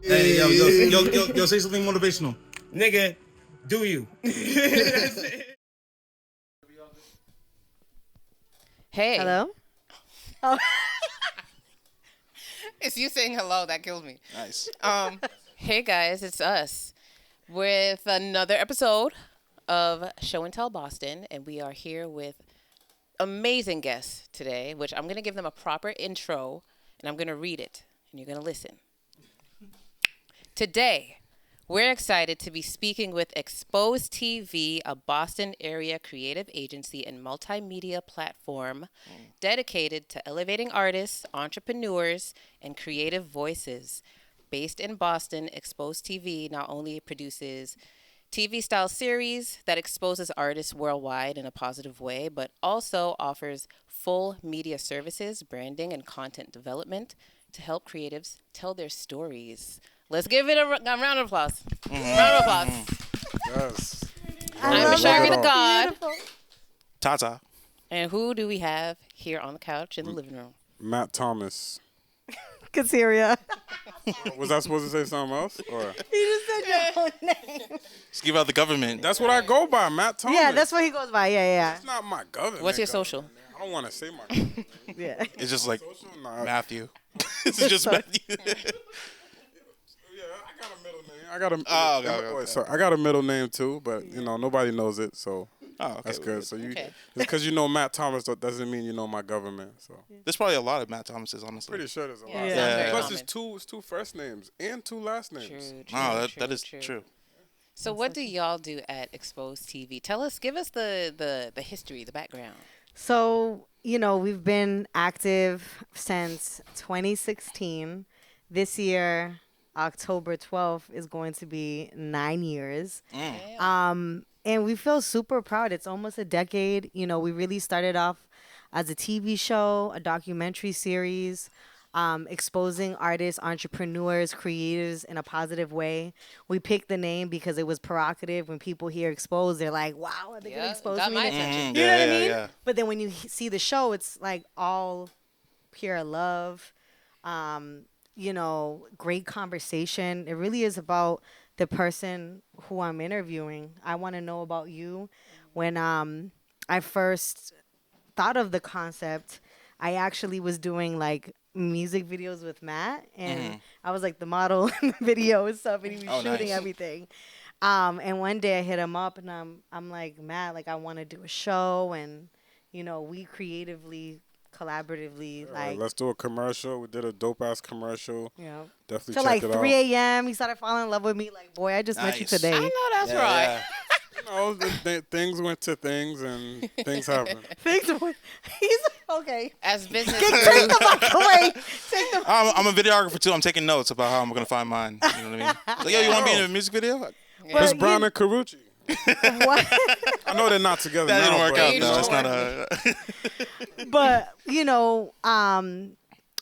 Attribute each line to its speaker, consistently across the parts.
Speaker 1: Hey, yo, say something motivational.
Speaker 2: Nigga, do you?
Speaker 3: Hey.
Speaker 4: Hello? Oh.
Speaker 3: It's you saying hello that killed me.
Speaker 5: Nice.
Speaker 3: Hey guys, it's us with another episode of Show and Tell Boston, and we are here with amazing guests today, which I'm going to give them a proper intro, and I'm going to read it, and you're going to listen. Today, we're excited to be speaking with Expozed TV, a Boston area creative agency and multimedia platform dedicated to elevating artists, entrepreneurs, and creative voices. Based in Boston, Expozed TV not only produces TV-style series that exposes artists worldwide in a positive way, but also offers full media services, branding, and content development to help creatives tell their stories. Let's give it a round of applause. Round of applause.
Speaker 5: Yes.
Speaker 3: I'm Shari the God.
Speaker 5: Tata.
Speaker 3: And who do we have here on the couch in the living room?
Speaker 6: Matt Thomas.
Speaker 4: Katsiria.
Speaker 6: Was I supposed to say something else? Or?
Speaker 4: He just said your own name.
Speaker 5: Just give out the government.
Speaker 6: That's what I go by, Matt Thomas.
Speaker 4: Yeah, that's what he goes by. Yeah,
Speaker 6: It's not my government.
Speaker 3: What's your social?
Speaker 6: I don't want to say my government.
Speaker 4: yeah.
Speaker 5: It's just like
Speaker 6: Social? Nah.
Speaker 5: Matthew. It's just Matthew.
Speaker 6: Yeah, I got a middle name. I got a.
Speaker 5: okay.
Speaker 6: So I got a middle name too, but nobody knows it, so
Speaker 5: Okay,
Speaker 6: that's good. So
Speaker 3: Okay.
Speaker 6: just because you know Matt Thomas doesn't mean you know my government. So
Speaker 5: There's probably a lot of Matt Thomases, honestly.
Speaker 6: pretty sure there's a lot.
Speaker 3: Yeah,
Speaker 4: Yeah.
Speaker 3: sounds very
Speaker 6: Plus,
Speaker 3: common.
Speaker 6: it's two first names and two last names.
Speaker 3: True,
Speaker 5: That is true.
Speaker 3: So what do y'all do at Expozed TV? Give us the history, the background.
Speaker 4: So, we've been active since 2016. This year, October 12th, is going to be 9 years. And we feel super proud. It's almost a decade. We really started off as a TV show, a documentary series, exposing artists, entrepreneurs, creatives in a positive way. We picked the name because it was provocative. When people hear Exposed, they're like, wow, are they going to expose
Speaker 3: got
Speaker 4: me?
Speaker 3: my attention.
Speaker 4: You know what I mean?
Speaker 5: Yeah.
Speaker 4: But then when you see the show, it's like all pure love, great conversation. It really is about the person who I'm interviewing. I want to know about you. When I first thought of the concept, I actually was doing like music videos with Matt, and I was like the model in the video and stuff, and he was shooting
Speaker 5: nice.
Speaker 4: everything. And one day I hit him up, and I'm like, Matt, like I want to do a show, and we creatively, collaboratively, like
Speaker 6: Let's do a commercial. We did a dope ass commercial. Definitely
Speaker 4: till
Speaker 6: check
Speaker 4: like
Speaker 6: it
Speaker 4: 3
Speaker 6: out.
Speaker 4: a.m. He started falling in love with me. Like, boy, I just met you
Speaker 5: Nice.
Speaker 4: today.
Speaker 3: I know that's right.
Speaker 6: Things went to things and things happen.
Speaker 4: He's okay.
Speaker 3: As business
Speaker 4: Take
Speaker 3: gurus,
Speaker 4: the mic away. Take the.
Speaker 5: I'm a videographer too. I'm taking notes about how I'm gonna find mine. You know what I mean? Like, yo, you want to be in a music video?
Speaker 6: Chris Brown and Carucci.
Speaker 4: What?
Speaker 6: I know they're not together
Speaker 5: That
Speaker 6: now.
Speaker 5: didn't work
Speaker 6: but,
Speaker 5: out though. It's not a.
Speaker 4: But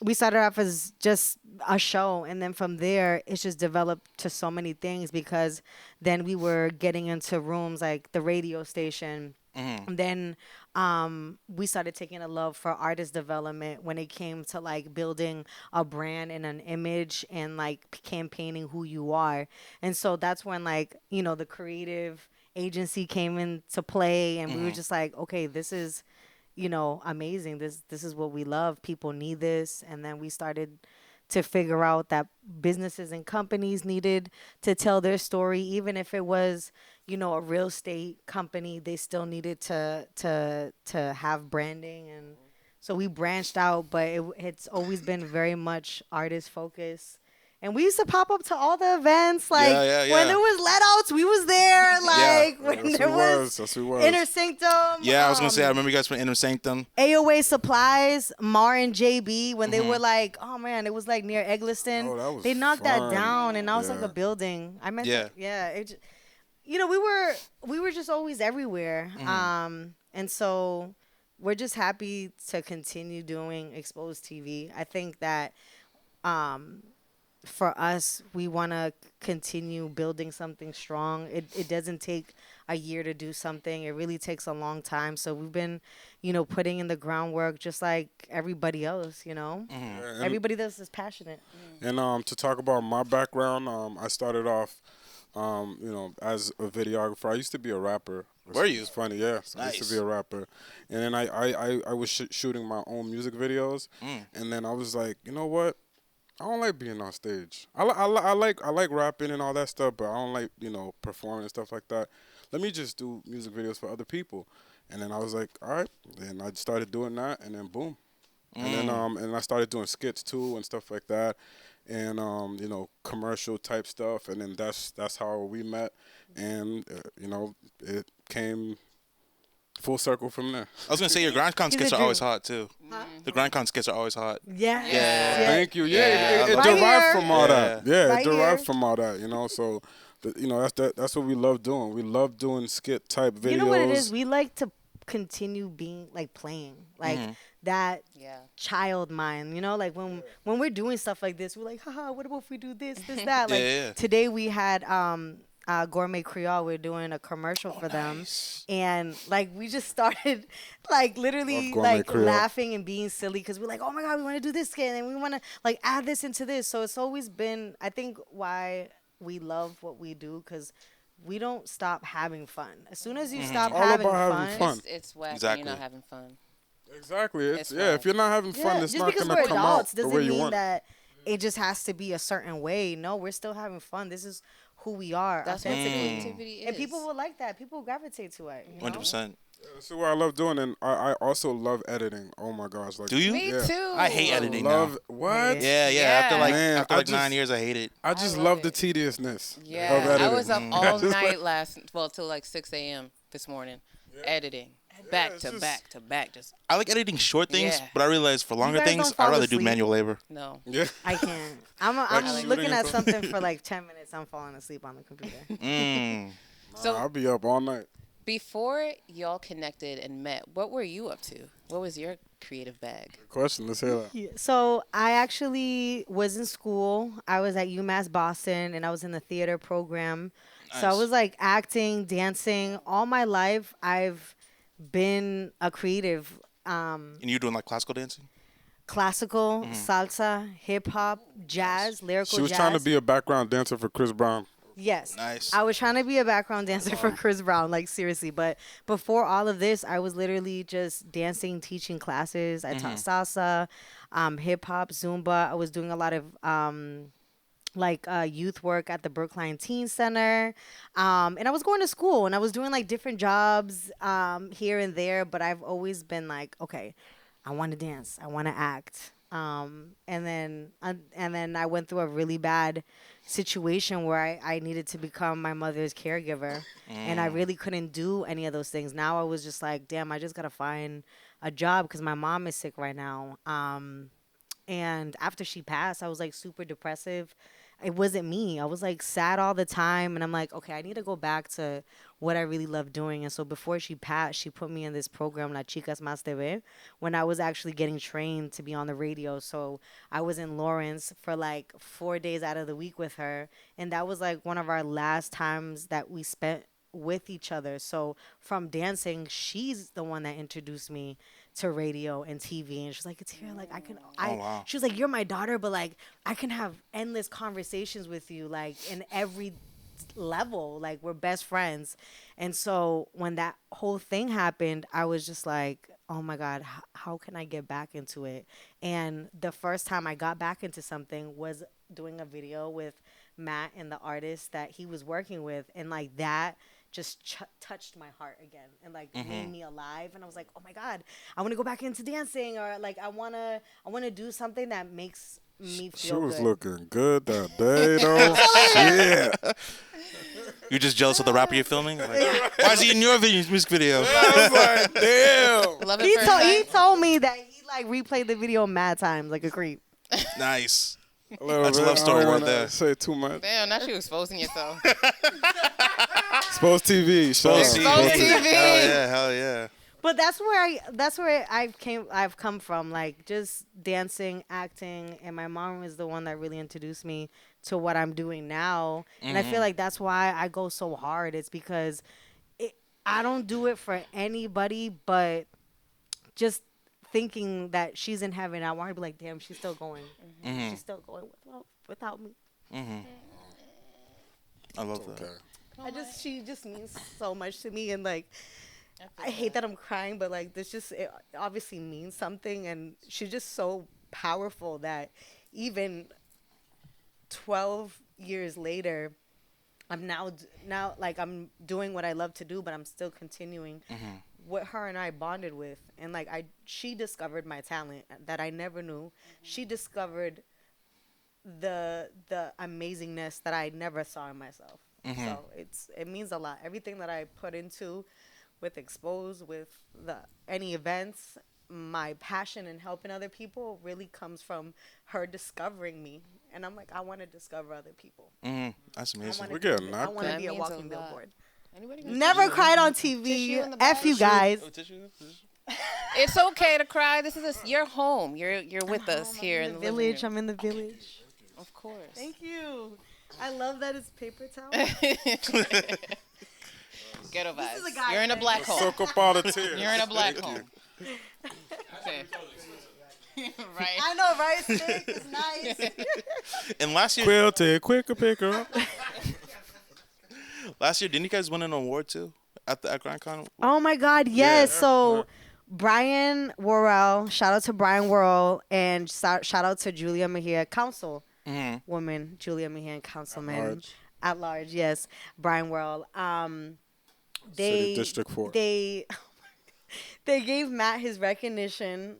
Speaker 4: we started off as just a show, and then from there it's just developed to so many things, because then we were getting into rooms like the radio station. And then we started taking a love for artist development when it came to like building a brand and an image and like campaigning who you are. And so that's when like the creative agency came into play, and we were just like, okay, this is amazing. This is what we love. People need this. And then we started to figure out that businesses and companies needed to tell their story, even if it was, a real estate company, they still needed to have branding. And so we branched out, but it's always been very much artist focused. And we used to pop up to all the events, like when there was let outs, we was there. Like when there was Inner Sanctum.
Speaker 5: Yeah, I was gonna say I remember you guys from Inner Sanctum.
Speaker 4: AOA Supplies, Mar and JB, when they were like, oh man, it was like near Eggleston.
Speaker 6: Oh, that was
Speaker 4: they knocked
Speaker 6: fun.
Speaker 4: that down, and that was like
Speaker 6: Yeah.
Speaker 4: a building. I meant,
Speaker 5: Yeah.
Speaker 4: we were just always everywhere. And so we're just happy to continue doing Expozed TV. I think that for us, we want to continue building something strong. It doesn't take a year to do something. It really takes a long time. So we've been, putting in the groundwork just like everybody else, Everybody that's is passionate.
Speaker 6: And to talk about my background, I started off, as a videographer. I used to be a rapper.
Speaker 5: Were you?
Speaker 6: It's funny, yeah. I used to be a rapper. And then I was shooting my own music videos. And then I was like, you know what? I don't like being on stage. I like rapping and all that stuff, but I don't like, performing and stuff like that. Let me just do music videos for other people. And then I was like, all right. And I started doing that, and then boom. And then and I started doing skits too and stuff like that, and commercial type stuff. And then that's how we met, and it came full circle from there.
Speaker 5: I was gonna say your GrindCon skits are always hot too.
Speaker 4: Huh?
Speaker 5: The GrindCon skits are always hot.
Speaker 4: Yeah.
Speaker 6: Thank you. Yeah,
Speaker 5: Yeah,
Speaker 6: it
Speaker 5: right
Speaker 6: derived
Speaker 4: here.
Speaker 6: from all that. Yeah,
Speaker 4: Right
Speaker 6: it derived
Speaker 4: here.
Speaker 6: from all that. So, that's what we love doing. We love doing skit type videos.
Speaker 4: You know what it is? We like to continue being like playing, like that child mind. Like when we're doing stuff like this, we're like, haha, what about if we do this, that? Like
Speaker 5: Yeah.
Speaker 4: today we had Gourmet Creole. We're doing a commercial for them, and like we just started like literally
Speaker 6: Love Gourmet
Speaker 4: like
Speaker 6: Creole.
Speaker 4: laughing and being silly because we're like, oh my god, we want to do this skit and we want to like add this into this. So it's always been, I think, why we love what we do, because we don't stop having fun. As soon as you stop
Speaker 6: All
Speaker 4: having
Speaker 6: about
Speaker 4: fun,
Speaker 6: having fun.
Speaker 3: It's whack when
Speaker 5: Exactly.
Speaker 3: you're not having fun.
Speaker 6: Exactly.
Speaker 3: It's
Speaker 6: If you're not having fun, it's
Speaker 4: just
Speaker 6: not
Speaker 4: because
Speaker 6: gonna
Speaker 4: we're
Speaker 6: come
Speaker 4: adults
Speaker 6: out the
Speaker 4: doesn't
Speaker 6: way you
Speaker 4: mean
Speaker 6: want.
Speaker 4: that it just has to be a certain way. No, we're still having fun. This is who we are.
Speaker 3: That's what
Speaker 4: authentically.
Speaker 3: creativity is.
Speaker 4: And people will like that. People gravitate to it.
Speaker 5: 100%.
Speaker 6: That's what I love doing, and I also love editing. Oh my gosh! Like,
Speaker 5: Do you?
Speaker 3: Me
Speaker 6: Yeah.
Speaker 3: too.
Speaker 5: I hate editing now.
Speaker 6: love what?
Speaker 5: Yeah.
Speaker 3: Yeah.
Speaker 5: After like
Speaker 6: Man,
Speaker 5: after
Speaker 6: I
Speaker 5: like
Speaker 6: just-
Speaker 5: 9 years, I hate it.
Speaker 6: I just
Speaker 3: love
Speaker 6: love
Speaker 3: it.
Speaker 6: the tediousness of
Speaker 3: Yeah,
Speaker 6: editing.
Speaker 3: I was up all
Speaker 6: Just
Speaker 3: night till like 6 a.m. this morning, editing, back
Speaker 6: it's
Speaker 3: to
Speaker 6: just-
Speaker 3: back to back. Just
Speaker 5: I like editing short things,
Speaker 3: Yeah.
Speaker 5: but I realize for longer
Speaker 4: guys
Speaker 5: things,
Speaker 4: don't fall
Speaker 5: I'd rather do
Speaker 4: asleep?
Speaker 5: manual labor.
Speaker 3: no.
Speaker 6: Yeah.
Speaker 4: I can't. I'm
Speaker 6: shooting
Speaker 4: looking
Speaker 6: and
Speaker 4: at
Speaker 6: stuff.
Speaker 4: something for like 10 minutes. I'm falling asleep on the computer.
Speaker 3: So
Speaker 6: I'll be up all night.
Speaker 3: before y'all connected and met, what were you up to? What was your creative bag?
Speaker 6: Question. Let's hear that.
Speaker 4: Yeah, so I actually was in school. I was at UMass Boston, and I was in the theater program. So I
Speaker 5: Nice.
Speaker 4: was like acting, dancing. All my life, I've been a creative.
Speaker 5: And you're doing like classical dancing?
Speaker 4: Classical, salsa, hip hop, jazz, lyrical
Speaker 6: She was
Speaker 4: jazz.
Speaker 6: trying to be a background dancer for Chris Brown.
Speaker 4: Yes.
Speaker 5: Nice.
Speaker 4: I was trying to be a background dancer for Chris Brown, like seriously. But before all of this, I was literally just dancing, teaching classes. I taught salsa, hip hop, Zumba. I was doing a lot of youth work at the Brookline Teen Center. And I was going to school and I was doing like different jobs here and there. But I've always been like, okay, I want to dance. I want to act. And then I went through a really bad situation where I needed to become my mother's caregiver, and I really couldn't do any of those things. Now I was just like, damn, I just gotta find a job because my mom is sick right now. And after she passed, I was like super depressive. It wasn't me. I was like sad all the time. And I'm like, okay, I need to go back to what I really love doing. And so before she passed, she put me in this program, La Chicas Más TV, when I was actually getting trained to be on the radio. So I was in Lawrence for like 4 days out of the week with her. And that was like one of our last times that we spent with each other. So from dancing, she's the one that introduced me to radio and TV, and she's like, it's here, like
Speaker 5: wow.
Speaker 4: she was like, you're my daughter, but like I can have endless conversations with you, like in every level, like we're best friends. And so when that whole thing happened, I was just like, oh my god, how can I get back into it? And the first time I got back into something was doing a video with Matt and the artist that he was working with, and like that just touched my heart again and like made me alive. And I was like, oh my god, I want to go back into dancing, or like I want to do something that makes me feel
Speaker 6: She was
Speaker 4: good.
Speaker 6: looking good that day, though. Yeah.
Speaker 5: You're just jealous of the rapper you're filming? Like, why is he in your music video?
Speaker 6: I was like, damn.
Speaker 3: Love it
Speaker 4: He
Speaker 3: first
Speaker 4: told
Speaker 3: sight?
Speaker 4: me that he like replayed the video mad times like a creep.
Speaker 5: Nice.
Speaker 6: little
Speaker 5: That's a
Speaker 6: bit.
Speaker 5: love story
Speaker 6: I don't
Speaker 5: right
Speaker 6: wanna
Speaker 5: there.
Speaker 6: Say too much.
Speaker 3: Damn, now you exposing yourself.
Speaker 6: Expozed TV. Show
Speaker 5: Expozed
Speaker 6: out.
Speaker 3: Expozed TV.
Speaker 5: Hell yeah, hell yeah.
Speaker 4: But that's where I've come from, like just dancing, acting, and my mom is the one that really introduced me to what I'm doing now. And I feel like that's why I go so hard. It's because I don't do it for anybody, but just thinking that she's in heaven, I want her to be like, damn, she's still going. She's still going without me.
Speaker 5: I love that.
Speaker 4: She just means so much to me, and like I hate that I'm crying, but like it obviously means something, and she's just so powerful that even 12 years later, I'm now like I'm doing what I love to do, but I'm still continuing what her and I bonded with, and like she discovered my talent that I never knew. She discovered the amazingness that I never saw in myself. So it means a lot. Everything that I put into with Expose, with any events, my passion in helping other people really comes from her discovering me. And I'm like, I want to discover other people.
Speaker 5: That's amazing.
Speaker 6: We're getting
Speaker 4: I
Speaker 6: knocked.
Speaker 4: want to
Speaker 3: That
Speaker 4: be a
Speaker 3: means a
Speaker 4: walking
Speaker 3: lot.
Speaker 4: billboard.
Speaker 3: Anybody got
Speaker 4: Never
Speaker 3: tissue?
Speaker 4: cried on
Speaker 3: Tissue
Speaker 4: TV.
Speaker 3: in the
Speaker 4: F
Speaker 3: back?
Speaker 4: you guys.
Speaker 3: It's okay to cry. This is your home. You're with us here in the living
Speaker 4: village.
Speaker 3: room.
Speaker 4: I'm in the village.
Speaker 3: Of course.
Speaker 4: Thank you. I love that it's paper towel.
Speaker 3: Ghetto vibes.
Speaker 4: is a guy
Speaker 3: You're in a
Speaker 4: thing.
Speaker 3: black hole.
Speaker 6: Soak up all the tears.
Speaker 3: You're in a black hole. Okay. Right.
Speaker 4: I know, right? Sick. It's nice.
Speaker 5: And last year,
Speaker 6: Quilted, quicker picker up.
Speaker 5: didn't you guys win an award too at GrindCon?
Speaker 4: Oh my God, yes. So Brian Worrell, shout out to Brian Worrell, and shout out to Julia Mejia, council woman, Julia Mejia, councilman at large. Yes, Brian Worrell.
Speaker 6: City District 4.
Speaker 4: They gave Matt his recognition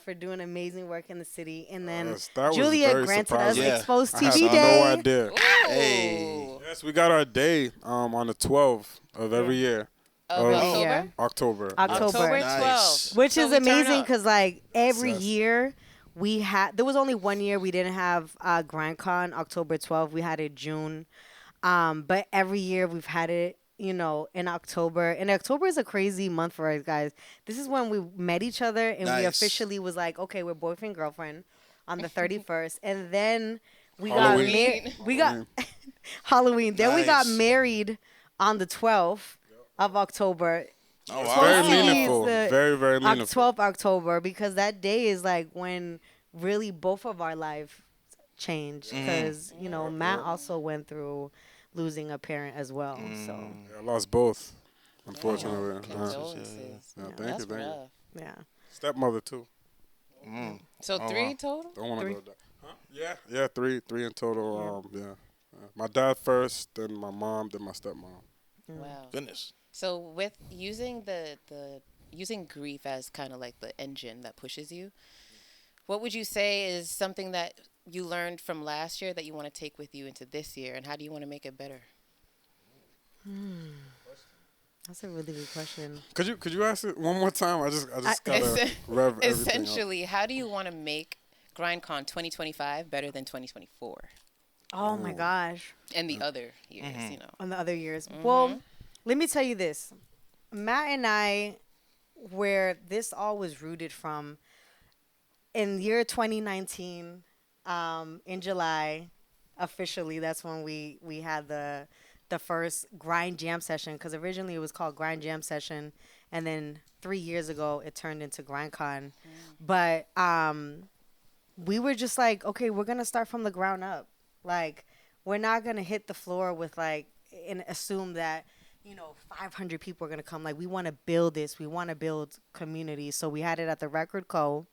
Speaker 4: for doing amazing work in the city, and then
Speaker 6: That was
Speaker 4: Julia
Speaker 6: very
Speaker 4: granted us
Speaker 6: surprising.
Speaker 5: Yeah.
Speaker 4: Exposed
Speaker 6: I had
Speaker 4: TV
Speaker 6: no
Speaker 4: Day.
Speaker 6: idea.
Speaker 5: Hey.
Speaker 6: Yes, we got our day on the 12th of every year.
Speaker 3: Of October?
Speaker 4: Yeah.
Speaker 6: October.
Speaker 4: October.
Speaker 3: October 12th.
Speaker 4: Which
Speaker 3: So
Speaker 4: is
Speaker 3: we turn
Speaker 4: amazing
Speaker 3: up.
Speaker 4: because like every
Speaker 6: Yes.
Speaker 4: year there was only 1 year we didn't have GrindCon October 12th. We had it June. But every year we've had it, in October. And October is a crazy month for us guys. This is when we met each other and we
Speaker 5: Nice.
Speaker 4: officially was like, okay, we're boyfriend girlfriend on the 31st. And then we
Speaker 6: Halloween.
Speaker 4: got married. We got Halloween. Then we got
Speaker 5: Nice.
Speaker 4: married on the 12th of October.
Speaker 5: Oh
Speaker 6: Very
Speaker 5: wow.
Speaker 6: meaningful.
Speaker 4: the
Speaker 6: Very, very meaningful.
Speaker 4: 12th October, because that day is like when really both of our life changed. Because Matt also went through losing a parent as well. So
Speaker 6: I lost both, unfortunately.
Speaker 3: Condolences.
Speaker 6: Yeah, thank
Speaker 3: That's
Speaker 6: you, thank you.
Speaker 3: rough.
Speaker 4: yeah,
Speaker 6: Stepmother too.
Speaker 3: So
Speaker 5: Oh,
Speaker 3: 3
Speaker 5: wow.
Speaker 3: total?
Speaker 6: Don't want to
Speaker 4: Three.
Speaker 6: go there. Huh? Yeah, three in total. My dad first, then my mom, then my stepmom.
Speaker 3: Wow.
Speaker 5: Goodness.
Speaker 3: So with using using grief as kind of like the engine that pushes you, what would you say is something that you learned from last year that you want to take with you into this year, and how do you want to make it better?
Speaker 4: that's a really good question.
Speaker 6: Could you ask it one more time? I just gotta rev everything up.
Speaker 3: Essentially, how do you want to make GrindCon 2025 better than 2024
Speaker 4: Oh my gosh.
Speaker 3: and the other years?
Speaker 4: On the other years. Well, let me tell you this. Matt and I, where this all was rooted from, in year 2019, in July, officially, that's when we had the first Grind Jam session, because originally it was called Grind Jam Session, and then 3 years ago it turned into GrindCon. But we were just like, okay, we're gonna start from the ground up. Like, we're not gonna hit the floor with and assume that 500 people are gonna come. Like, we want to build this. We want to build community. So we had it at the Record Co.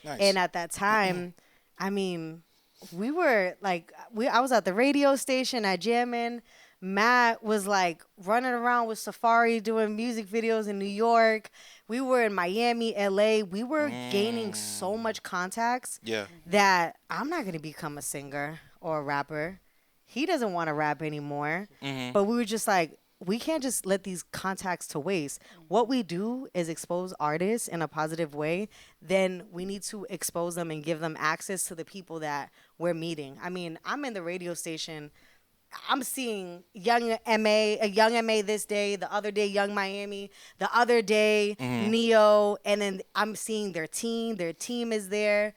Speaker 5: Nice.
Speaker 4: And at that time, I mean, we were like, I was at the radio station at Jammin'. Matt was like running around with Safari doing music videos in New York. We were in Miami, LA. We were gaining so much contacts
Speaker 5: Yeah.
Speaker 4: that I'm not going to become a singer or a rapper. He doesn't want to rap anymore. But we were just like, we can't just let these contacts to waste. What we do is expose artists in a positive way. Then we need to expose them and give them access to the people that we're meeting. I mean, I'm in the radio station I'm seeing young MA this day, the other day Young Miami, the other day Neo, and then I'm seeing their team. Their team is there.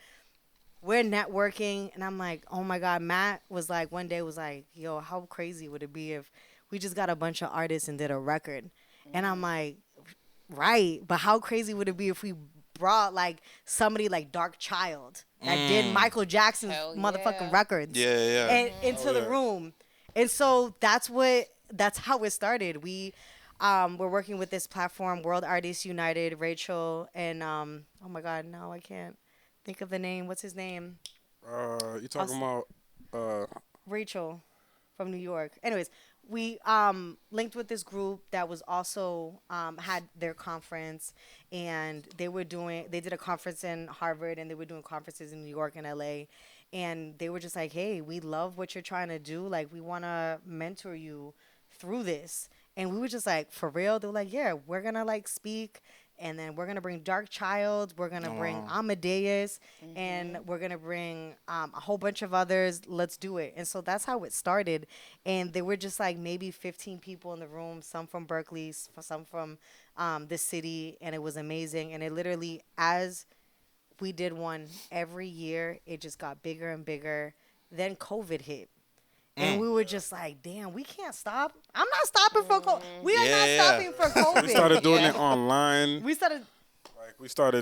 Speaker 4: We're networking, and I'm like, oh my God. Matt was like, one day was like, yo, how crazy would it be if we just got a bunch of artists and did a record? And I'm like, right, but how crazy would it be if we brought like somebody like Dark Child that did Michael Jackson's
Speaker 3: Hell
Speaker 4: motherfucking
Speaker 3: yeah.
Speaker 4: records and into the room? And so that's how it started. We're working with this platform, World Artists United, Rachel, and oh my God, no, I can't think of the name. What's his name?
Speaker 6: You talking about
Speaker 4: Rachel from New York. Anyways, we linked with this group that was also had their conference, and they did a conference in Harvard, and they were doing conferences in New York and LA, and they were just like, hey, we love what you're trying to do. Like, we want to mentor you through this. And we were just like, for real? They were like, yeah, we're going to like speak, and then we're going to bring Dark Child, we're going to bring Amadeus, and we're going to bring a whole bunch of others. Let's do it. And so that's how it started. And there were just like maybe 15 people in the room, some from Berkeley, some from the city, and it was amazing. And it literally, as we did one every year, it just got bigger and bigger. Then COVID hit. And we were just like, damn, we can't stop. I'm not stopping for COVID. We are not stopping for COVID.
Speaker 6: we started doing it online.
Speaker 4: We started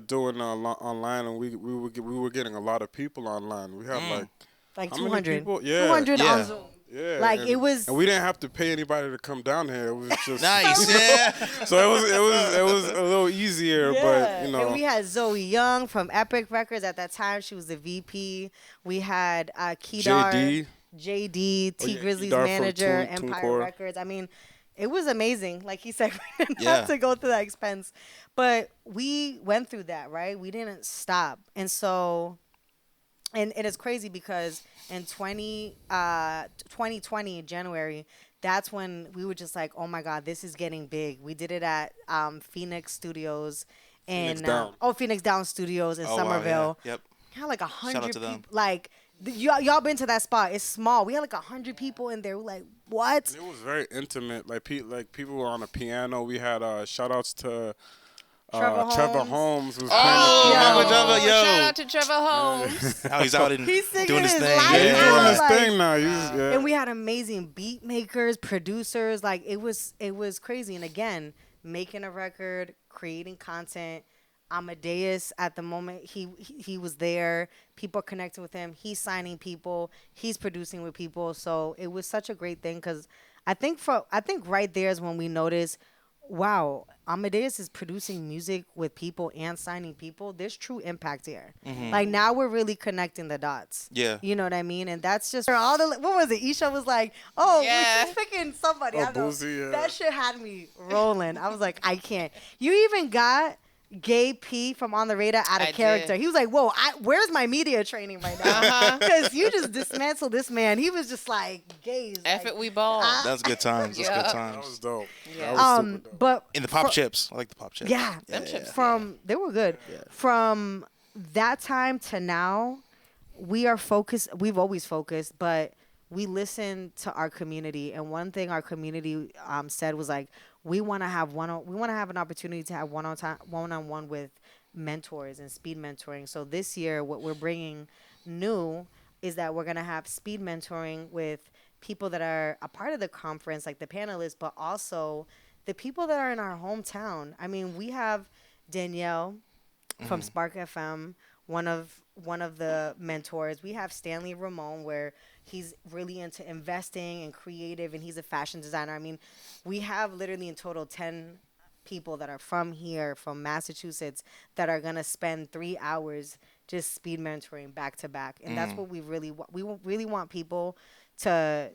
Speaker 6: doing online, and we were getting a lot of people online. We had
Speaker 4: like
Speaker 6: how
Speaker 4: 200
Speaker 6: many people? Yeah.
Speaker 4: 200 on Zoom.
Speaker 6: Yeah,
Speaker 4: Like, it was,
Speaker 6: and we didn't have to pay anybody to come down here. It was just
Speaker 5: Nice. Yeah.
Speaker 6: So it was a little easier, but you know.
Speaker 4: And we had Zoe Young from Epic Records at that time. She was the VP. We had Kedar, JD, T Grizzly's
Speaker 6: Kedar from
Speaker 4: manager,
Speaker 6: TuneCore.
Speaker 4: Empire Records. I mean, it was amazing. Like he said, we didn't
Speaker 5: Yeah.
Speaker 4: have to go through that expense, but we went through that, right? We didn't stop, and so. And it is crazy because in 2020, January, that's when we were just like, oh my God, this is getting big. We did it at Phoenix Studios in Phoenix Down Studios in Somerville.
Speaker 5: Wow, yeah. Yep.
Speaker 4: We had like 100
Speaker 5: Shout out to them.
Speaker 4: people. Like y'all been to that spot? It's small. We had like 100 people in there. We're like, what?
Speaker 6: It was very intimate. Like people were on a piano. We had shout outs to Trevor Holmes was playing the piano.
Speaker 3: Shout out to Trevor Holmes.
Speaker 5: Now he's out and
Speaker 4: He's singing
Speaker 5: doing his
Speaker 4: his
Speaker 5: thing.
Speaker 4: life
Speaker 6: Yeah, he's
Speaker 4: out.
Speaker 6: doing his
Speaker 4: Like-
Speaker 6: thing now.
Speaker 4: And we had amazing beat makers, producers. Like it was crazy. And again, making a record, creating content. Amadeus at the moment he was there. People connecting with him. He's signing people. He's producing with people. So it was such a great thing because I think right there is when we noticed, wow, Amadeus is producing music with people and signing people. There's true impact here. Like now we're really connecting the dots.
Speaker 5: Yeah.
Speaker 4: You know what I mean? And that's just all the, what was it? Isha was like, oh,
Speaker 3: Yeah.
Speaker 4: she's picking somebody. I know.
Speaker 6: Boozy, yeah.
Speaker 4: That shit had me rolling. I was like, I can't. You even got Gay P from On the Radar out of
Speaker 3: I
Speaker 4: character.
Speaker 3: did.
Speaker 4: He was like, whoa, where's my media training right now? Because you just dismantled this man. He was just like, gays.
Speaker 3: F
Speaker 4: like,
Speaker 3: it, we ball.
Speaker 5: That's good times. That's
Speaker 3: Yeah.
Speaker 5: good
Speaker 6: That
Speaker 5: times.
Speaker 6: was dope.
Speaker 3: Yeah.
Speaker 6: That was super dope.
Speaker 4: But
Speaker 5: In the pop chips. I like the pop chips.
Speaker 4: yeah, they were good. From that time to now, we are focused. We've always focused, but we listen to our community. And one thing our community said was like, we want to have an opportunity to have one-on-one with mentors and speed mentoring. So this year, what we're bringing new is that we're gonna have speed mentoring with people that are a part of the conference, like the panelists, but also the people that are in our hometown. I mean, we have Danielle from Spark FM, one of the mentors. We have Stanley Ramon, where he's really into investing and creative, and he's a fashion designer. I mean, we have literally in total 10 people that are from here, from Massachusetts, that are gonna spend 3 hours just speed mentoring back to back, and that's what we really want. We really want people to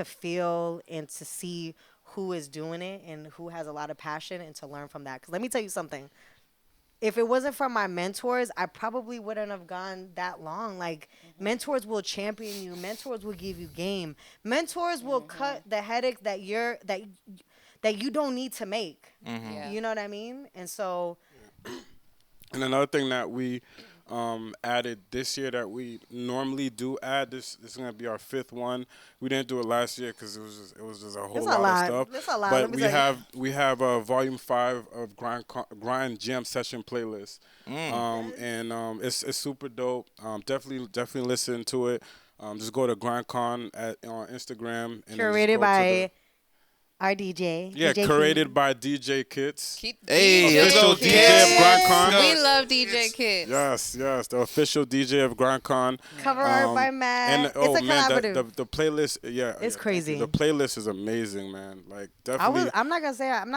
Speaker 4: feel and to see who is doing it and who has a lot of passion, and to learn from that. Because let me tell you something. If it wasn't for my mentors, I probably wouldn't have gone that long. Like, mentors will champion you. Mentors will give you game. Mentors will cut the headache that you don't need to make.
Speaker 3: Yeah.
Speaker 4: You know what I mean? And so,
Speaker 6: And another thing that we added this year that we normally do add. This is gonna be our 5th one. We didn't do it last year because it was just a whole lot of stuff.
Speaker 4: It's a lot. Let
Speaker 6: But
Speaker 4: me
Speaker 6: we
Speaker 4: tell you.
Speaker 6: have volume 5 of Grind Jam Session playlist. And it's super dope. Definitely listen to it. Just go to GrindCon on Instagram. And
Speaker 4: Curated by our DJ.
Speaker 6: Yeah,
Speaker 4: DJ
Speaker 6: curated
Speaker 4: King.
Speaker 6: by DJ Kits.
Speaker 5: Hey,
Speaker 6: Official
Speaker 5: let's go,
Speaker 6: DJ of
Speaker 5: kids.
Speaker 6: GrindCon.
Speaker 3: We love DJ Kids.
Speaker 6: Yes, the official DJ of GrindCon.
Speaker 4: Cover art by Matt.
Speaker 6: And
Speaker 4: It's a collaborative.
Speaker 6: the playlist,
Speaker 4: It's crazy.
Speaker 6: The playlist is amazing, man. Like definitely.
Speaker 4: I'm not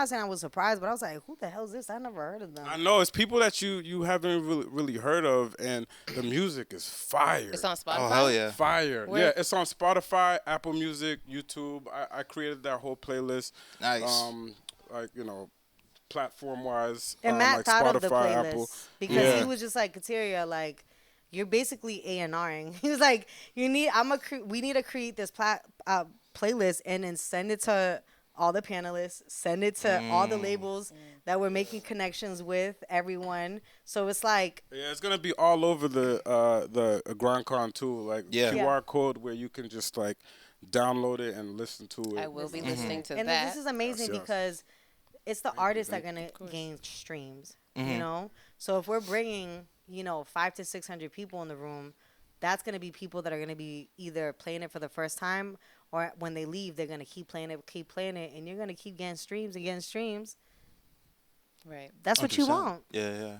Speaker 4: saying I was surprised, but I was like, who the hell is this? I never heard of them.
Speaker 6: I know it's people that you haven't really heard of, and the music is fire.
Speaker 3: It's on Spotify.
Speaker 5: Oh, hell yeah.
Speaker 6: Fire.
Speaker 3: Where-
Speaker 6: Yeah, it's on Spotify, Apple Music, YouTube. I created that whole playlist.
Speaker 5: Nice.
Speaker 6: Like, platform wise.
Speaker 4: And Matt
Speaker 6: like
Speaker 4: thought
Speaker 6: Spotify,
Speaker 4: of the playlist
Speaker 6: Apple.
Speaker 4: because
Speaker 6: Yeah.
Speaker 4: he was just like, Kateria, like, you're basically A&Ring. He was like, we need to create this playlist and then send it to all the panelists, send it to all the labels that we're making connections with, everyone. So it's like,
Speaker 6: Yeah, it's gonna be all over the GrindCon too. Like
Speaker 5: Yeah.
Speaker 6: QR code where you can just like download it and listen to it.
Speaker 3: I will be listening to
Speaker 4: and
Speaker 3: that.
Speaker 4: this is amazing
Speaker 6: Yes.
Speaker 4: because it's the artists that are gonna gain streams. You know, so if we're bringing 500 to 600 people in the room, that's gonna be people that are gonna be either playing it for the first time or when they leave, they're gonna keep playing it, and you're gonna keep getting streams and getting streams.
Speaker 3: Right.
Speaker 4: That's what you
Speaker 5: 100%.
Speaker 4: want.
Speaker 5: Yeah.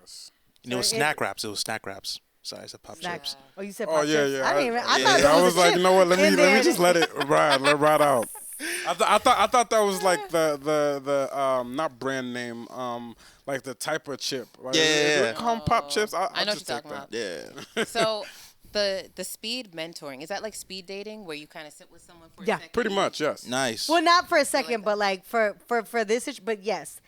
Speaker 6: Yes.
Speaker 5: You know,
Speaker 4: So
Speaker 5: snack wraps. It was snack wraps. Sorry, I said pop
Speaker 4: Snack-
Speaker 5: chips.
Speaker 4: Oh, you said
Speaker 6: Oh
Speaker 4: pop
Speaker 6: yeah,
Speaker 4: chips?
Speaker 6: yeah.
Speaker 4: I didn't even. I
Speaker 5: yeah,
Speaker 4: thought
Speaker 5: yeah.
Speaker 4: that
Speaker 6: I
Speaker 4: was
Speaker 6: was
Speaker 4: a
Speaker 6: like,
Speaker 4: chip
Speaker 6: you know what? Let
Speaker 4: in
Speaker 6: me
Speaker 4: there.
Speaker 6: just let it ride out. I thought that was like the not brand name, like the type of chip. Like,
Speaker 5: Yeah.
Speaker 6: is it called pop chips.
Speaker 3: I know
Speaker 6: I'll
Speaker 3: what
Speaker 6: just
Speaker 3: you're
Speaker 6: take
Speaker 3: talking
Speaker 6: that.
Speaker 3: about.
Speaker 5: Yeah.
Speaker 3: So the speed mentoring, is that like speed dating where you kind of sit with someone for
Speaker 4: Yeah,
Speaker 3: a second?
Speaker 6: Pretty much, yes.
Speaker 5: Nice.
Speaker 4: Well, not for a second, but like for this, but yes,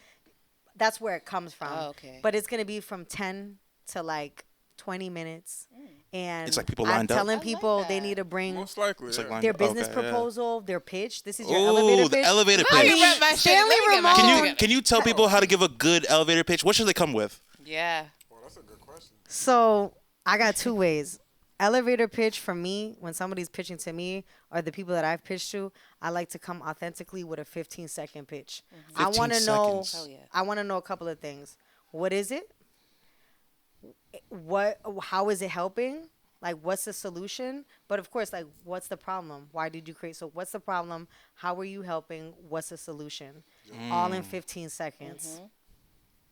Speaker 4: that's where it comes from.
Speaker 3: Oh, okay.
Speaker 4: But it's gonna be from 10 to like 20 minutes, and
Speaker 5: It's like people
Speaker 4: I'm
Speaker 5: lined up?
Speaker 4: telling
Speaker 3: I like
Speaker 4: people they
Speaker 3: that.
Speaker 4: need to bring
Speaker 6: Most likely.
Speaker 5: It's like
Speaker 6: yeah.
Speaker 5: lined
Speaker 4: their
Speaker 5: up.
Speaker 4: business
Speaker 5: Okay, yeah.
Speaker 4: proposal, their pitch. This is your
Speaker 5: Ooh,
Speaker 4: elevator
Speaker 5: the
Speaker 4: pitch.
Speaker 5: elevator
Speaker 3: I
Speaker 5: pitch.
Speaker 3: can rep my shit.
Speaker 4: Stanley
Speaker 3: Let me get my
Speaker 4: Ramon-
Speaker 3: shit
Speaker 5: Can you
Speaker 3: together.
Speaker 5: can you tell people how to give a good elevator pitch? What should they come with?
Speaker 3: Yeah.
Speaker 6: Well, that's a good question.
Speaker 4: So I got two ways. Elevator pitch for me, when somebody's pitching to me or the people that I've pitched to, I like to come authentically with a 15-second pitch. I
Speaker 5: 15
Speaker 4: want to know.
Speaker 5: seconds.
Speaker 3: Hell yeah.
Speaker 4: I want to know a couple of things. What is it? How is it helping? Like, what's the solution? But of course, like, what's the problem? Why did you create? So, what's the problem? How are you helping? What's the solution? All in 15 seconds.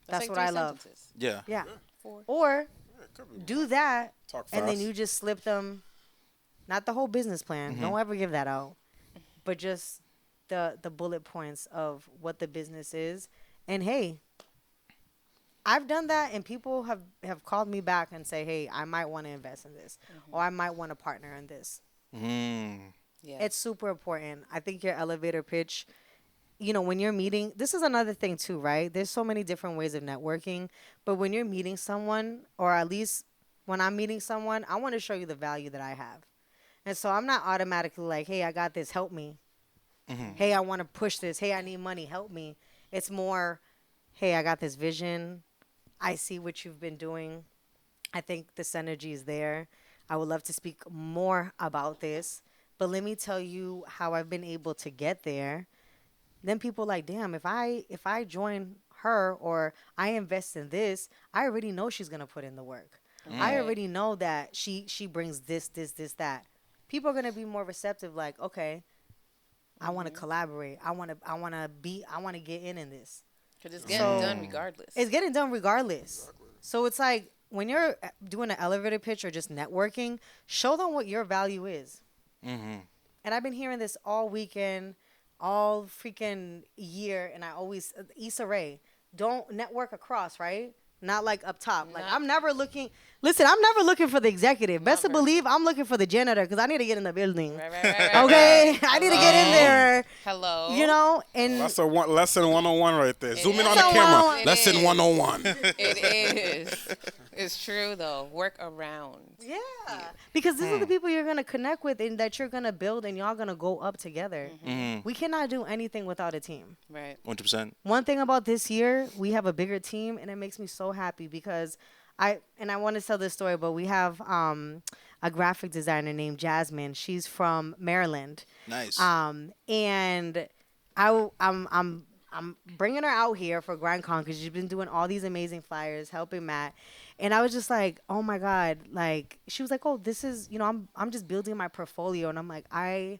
Speaker 4: That's
Speaker 3: like
Speaker 4: what
Speaker 3: 3
Speaker 4: I love.
Speaker 3: sentences.
Speaker 5: Yeah.
Speaker 4: Yeah.
Speaker 3: 4.
Speaker 4: Or
Speaker 6: Yeah, it could be.
Speaker 4: do that,
Speaker 6: Talk
Speaker 4: and then
Speaker 6: fast.
Speaker 4: you just slip them, not the whole business plan. Don't ever give that out, but just the bullet points of what the business is. And hey, I've done that, and people have called me back and say, hey, I might want to invest in this, or I might want to partner in this.
Speaker 5: Mm.
Speaker 3: Yeah.
Speaker 4: It's super important. I think your elevator pitch, when you're meeting, this is another thing too, right? There's so many different ways of networking, but when you're meeting someone, or at least when I'm meeting someone, I want to show you the value that I have. And so I'm not automatically like, hey, I got this, help me. Hey, I want to push this. Hey, I need money, help me. It's more, hey, I got this vision. I see what you've been doing. I think the synergy is there. I would love to speak more about this, but let me tell you how I've been able to get there. Then people are like, damn, if I join her or I invest in this, I already know she's gonna put in the work. I already know that she brings this, that. People are gonna be more receptive. Like, okay, I want to collaborate. I want to get in this.
Speaker 3: Because it's getting done regardless.
Speaker 4: It's getting done regardless. So it's like when you're doing an elevator pitch or just networking, show them what your value is. And I've been hearing this all weekend, all freaking year, and I always, Issa Rae, don't network across, right? Not like up top. Like, I'm never looking for the executive. Best to believe I'm looking for the janitor because I need to get in the building.
Speaker 3: Right.
Speaker 4: Okay? I need to get in there.
Speaker 3: Hello.
Speaker 4: And
Speaker 6: That's a lesson 101 right there. Zoom in on
Speaker 4: is.
Speaker 6: the camera.
Speaker 3: It
Speaker 6: Lesson
Speaker 3: is.
Speaker 6: 101.
Speaker 3: It is. It's true, though. Work around.
Speaker 4: yeah. Because these are the people you're going to connect with and that you're going to build and y'all going to go up together. We cannot do anything without a team.
Speaker 3: Right.
Speaker 5: 100%.
Speaker 4: One thing about this year, we have a bigger team, and it makes me so happy because I want to tell this story, but we have a graphic designer named Jasmine. She's from Maryland.
Speaker 5: Nice.
Speaker 4: And I'm bringing her out here for GrindCon because she's been doing all these amazing flyers, helping Matt. And I was just like, oh my God, like she was like, oh, this is, I'm just building my portfolio. And I'm like, I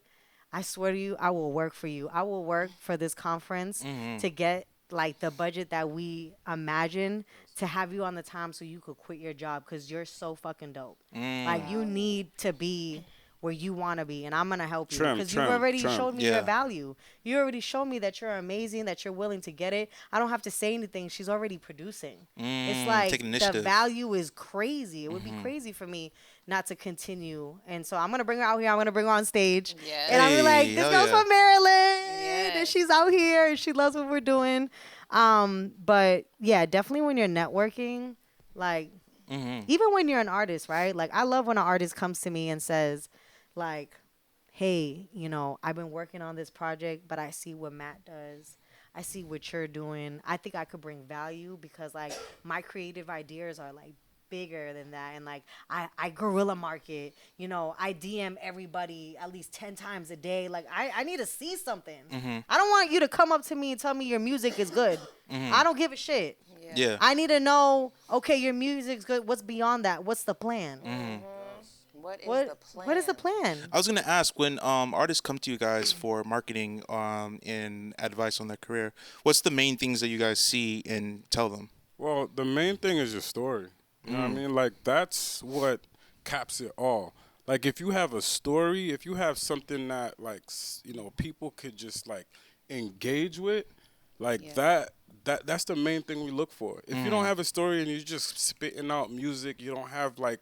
Speaker 4: swear to you, I will work for you. I will work for this conference to get like the budget that we imagine to have you on the time so you could quit your job because you're so fucking dope. Like you need to be where you want to be, and I'm gonna help you because you've already showed me your value. You already showed me that you're amazing, that you're willing to get it. I don't have to say anything. She's already producing. It's like the value is crazy. It would be crazy for me not to continue. And so I'm gonna bring her out here. I'm gonna bring her on stage, and I'm like, this girl's from Maryland, and she's out here, and she loves what we're doing. But yeah, definitely when you're networking, like even when you're an artist, right? Like I love when an artist comes to me and says, like, hey, I've been working on this project, but I see what Matt does. I see what you're doing. I think I could bring value because, like, my creative ideas are, like, bigger than that. And, like, I guerrilla market. I DM everybody at least 10 times a day. Like, I need to see something. I don't want you to come up to me and tell me your music is good. I don't give a shit.
Speaker 5: Yeah.
Speaker 4: I need to know, okay, your music's good. What's beyond that? What's the plan? What is the plan?
Speaker 5: I was going to ask, when artists come to you guys for marketing and advice on their career, what's the main things that you guys see and tell them?
Speaker 6: Well, the main thing is your story. You know what I mean? Like, that's what caps it all. Like, if you have a story, if you have something that, like, people could just, like, engage with, like, that's the main thing we look for. If you don't have a story and you're just spitting out music, you don't have, like,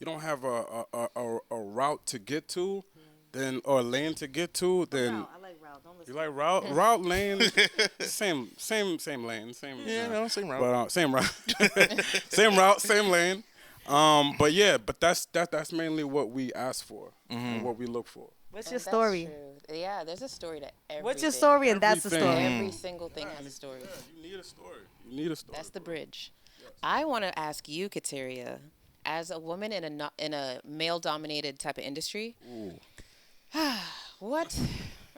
Speaker 6: a route to get to, then or a lane to get to, then
Speaker 4: I like route. Don't listen.
Speaker 6: You like route lane, same lane, same
Speaker 5: same route,
Speaker 6: but same route, same route, same lane. But that's mainly what we ask for and what we look for.
Speaker 4: What's your story?
Speaker 3: Yeah, there's a story to everything.
Speaker 4: What's your story? And that's the story.
Speaker 3: Every single thing has a story.
Speaker 6: You need a story. You need a story.
Speaker 3: That's the bridge. Yes. I want to ask you, Kateria, as a woman in a male-dominated type of industry, what?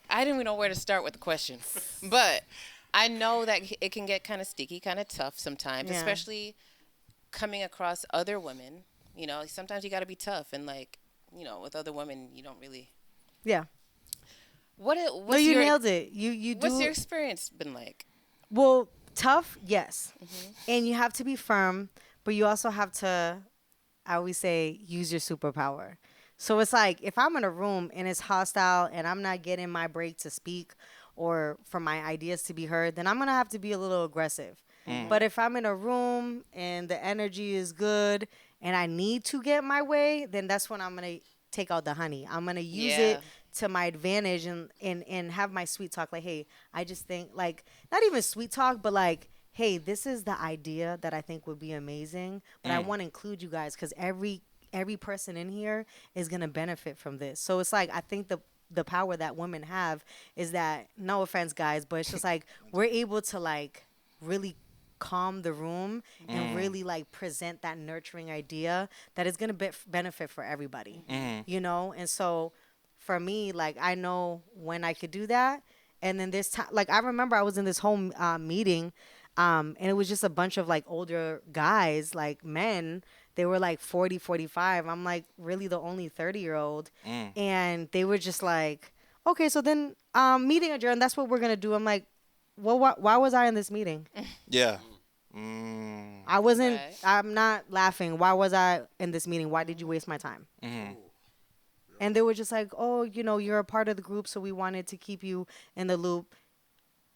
Speaker 3: I didn't even know where to start with the question, but I know that it can get kind of sticky, kind of tough sometimes, especially coming across other women. Sometimes you got to be tough, and with other women, you don't really.
Speaker 4: Yeah.
Speaker 3: What's
Speaker 4: you nailed it. You do.
Speaker 3: What's your experience been like?
Speaker 4: Well, tough, yes, and you have to be firm, but you also have to. I always say use your superpower. So it's like if I'm in a room and it's hostile and I'm not getting my break to speak or for my ideas to be heard, then I'm going to have to be a little aggressive. But if I'm in a room and the energy is good and I need to get my way, then that's when I'm going to take out the honey. I'm going to use it to my advantage and have my sweet talk. Like, hey, I just think, like, not even sweet talk, but like, hey, this is the idea that I think would be amazing, but I want to include you guys because every person in here is going to benefit from this. So it's like I think the power that women have is that, no offense, guys, but it's just like we're able to, like, really calm the room and really, like, present that nurturing idea that is going to benefit for everybody, And so for me, like, I know when I could do that. And then this time, like, I remember I was in this whole meeting and it was just a bunch of, like, older guys, like men. They were like 40, 45. I'm like really the only 30-year-old. And they were just like, okay, so then meeting adjourned. That's what we're going to do. I'm like, well, why was I in this meeting?
Speaker 5: Yeah.
Speaker 4: I wasn't, I'm not laughing. Why was I in this meeting? Why did you waste my time? And they were just like, oh, you're a part of the group, so we wanted to keep you in the loop.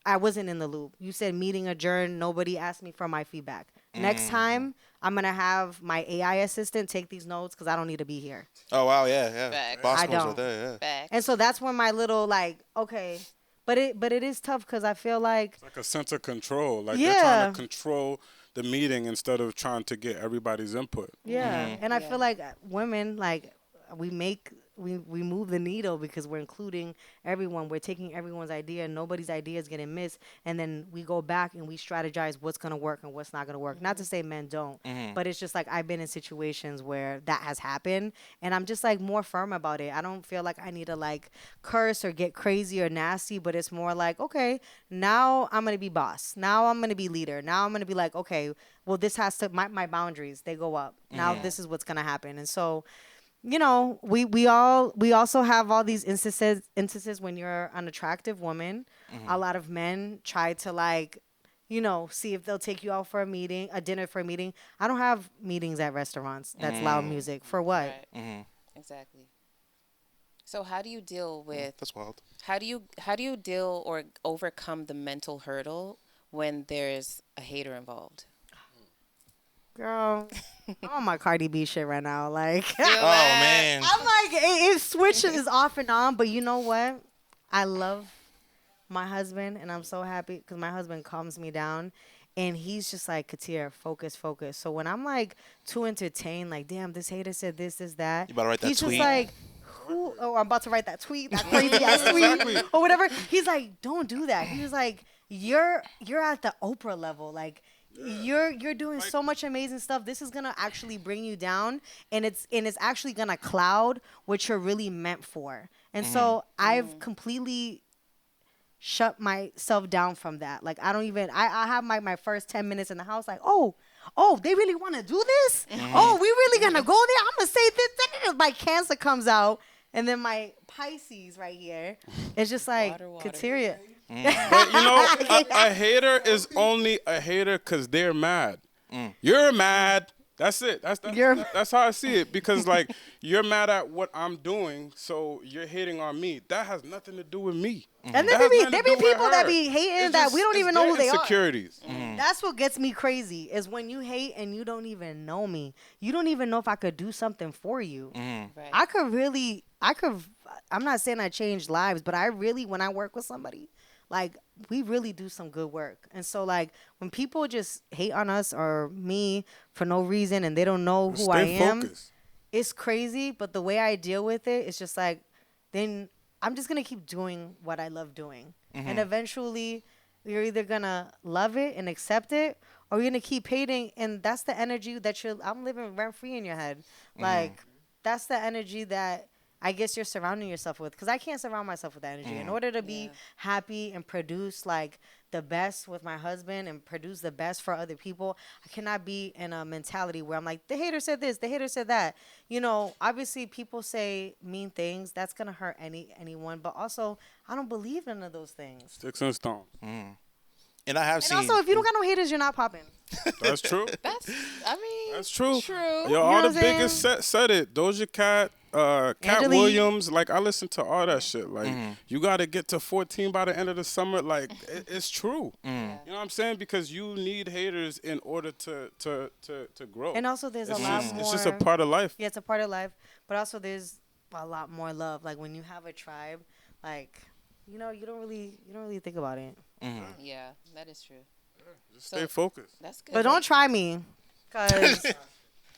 Speaker 4: I wasn't in the loop. You said meeting adjourned. Nobody asked me for my feedback. Next time, I'm going to have my AI assistant take these notes because I don't need to be here.
Speaker 5: Oh, wow, yeah.
Speaker 3: Facts.
Speaker 5: Boss
Speaker 4: I
Speaker 5: knows
Speaker 4: don't.
Speaker 5: right there, yeah.
Speaker 3: Facts.
Speaker 4: And so that's when my little, like, okay. But it is tough because I feel like.
Speaker 6: It's like a sense of control. Like
Speaker 4: Yeah.
Speaker 6: they're trying to control the meeting instead of trying to get everybody's input.
Speaker 4: Yeah. And I feel like women, like, we make we move the needle because we're including everyone. We're taking everyone's idea. Nobody's idea is getting missed. And then we go back and we strategize what's going to work and what's not going to work. Not to say men don't, but it's just like I've been in situations where that has happened. And I'm just like more firm about it. I don't feel like I need to like curse or get crazy or nasty, but it's more like, okay, now I'm going to be boss. Now I'm going to be leader. Now I'm going to be like, okay, well, this has to, my boundaries, they go up. Now this is what's going to happen. And so, you know, we also have all these instances when you're an attractive woman. A lot of men try to like, you know, see if they'll take you out for a dinner for a meeting. I don't have meetings at restaurants that's loud music. For what?
Speaker 3: Right. Exactly. So how do you deal with
Speaker 5: That's wild.
Speaker 3: how do you deal or overcome the mental hurdle when there's a hater involved?
Speaker 4: Girl, I'm on my Cardi B shit right now. Like,
Speaker 5: Oh man.
Speaker 4: I'm like, it switches off and on, but you know what? I love my husband, and I'm so happy because my husband calms me down, and he's just like, Katia, focus. So when I'm like too entertained, like, damn, this hater said this, that.
Speaker 5: You better write that
Speaker 4: he's
Speaker 5: tweet.
Speaker 4: just like, who? Oh, I'm about to write that tweet, that crazy ass tweet, or whatever. He's like, don't do that. He was like, you're at the Oprah level, like. You're doing so much amazing stuff. This is gonna actually bring you down, and it's actually gonna cloud what you're really meant for. And so I've completely shut myself down from that. Like I don't even. I have my first 10 minutes in the house. Like oh, they really want to do this. Oh, we really gonna go there. I'm gonna say this. My Cancer comes out, and then my Pisces right here. It's just like Kateria.
Speaker 6: But you know, a hater is only a hater because they're mad. You're mad. That's it. That's how I see it. Because like you're mad at what I'm doing, so you're hating on me. That has nothing to do with me.
Speaker 4: And there be people that be hating that we don't even know who they are.
Speaker 6: Insecurities.
Speaker 4: That's what gets me crazy is when you hate and you don't even know me. You don't even know if I could do something for you.
Speaker 3: Right.
Speaker 4: I'm not saying I changed lives, but I really, when I work with somebody, like we really do some good work. And so like when people just hate on us or me for no reason and they don't know who I am,
Speaker 6: focused.
Speaker 4: It's crazy. But the way I deal with it, it's just like, then I'm just going to keep doing what I love doing. And eventually you're either going to love it and accept it or you're going to keep hating. And that's the energy that I'm living rent free in your head. Like that's the energy that I guess you're surrounding yourself with, because I can't surround myself with that energy. In order to be happy and produce like the best with my husband and produce the best for other people, I cannot be in a mentality where I'm like, the hater said this, the hater said that. You know, obviously people say mean things. That's going to hurt anyone. But also, I don't believe in none of those things.
Speaker 6: Sticks and stones.
Speaker 5: And I have seen.
Speaker 4: And also, if you don't got no haters, you're not popping.
Speaker 6: That's true.
Speaker 3: That's
Speaker 6: true.
Speaker 3: True.
Speaker 6: Yo, all
Speaker 4: know
Speaker 6: the
Speaker 4: what I'm
Speaker 6: biggest said it. Doja Cat, Cat
Speaker 4: Angelique.
Speaker 6: Williams. Like I listen to all that shit. Like you got to get to 14 by the end of the summer. Like it's true. You know what I'm saying? Because you need haters in order to grow.
Speaker 4: And also, there's a lot more.
Speaker 6: It's just a part of life.
Speaker 4: Yeah, it's a part of life. But also, there's a lot more love. Like when you have a tribe, like you know, you don't really think about it.
Speaker 3: Yeah, that is true.
Speaker 6: Just stay focused.
Speaker 3: That's good.
Speaker 4: But don't try me, cause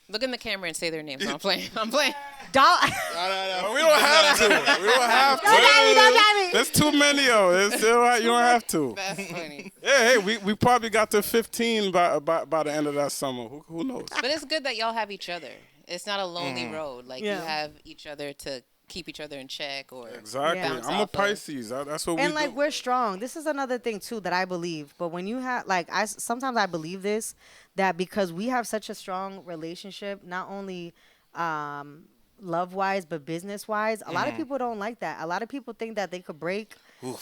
Speaker 3: Look in the camera and say their names. No, I'm playing. I'm playing.
Speaker 4: don't.
Speaker 6: No, we don't have to. We don't have to.
Speaker 4: Don't try me.
Speaker 6: There's too many, yo. It's still right. You don't have to.
Speaker 3: That's funny.
Speaker 6: Hey, we probably got to 15 by the end of that summer. Who knows?
Speaker 3: But it's good that y'all have each other. It's not a lonely road. Like you have each other to keep each other in check or
Speaker 6: Exactly.
Speaker 3: bounce
Speaker 6: I'm
Speaker 3: off
Speaker 6: a
Speaker 3: of.
Speaker 6: Pisces. That's what we
Speaker 4: And
Speaker 6: do.
Speaker 4: like we're strong. This is another thing too that I believe. But when you have like sometimes I believe this, that because we have such a strong relationship, not only love wise but business wise, a lot of people don't like that. A lot of people think that they could break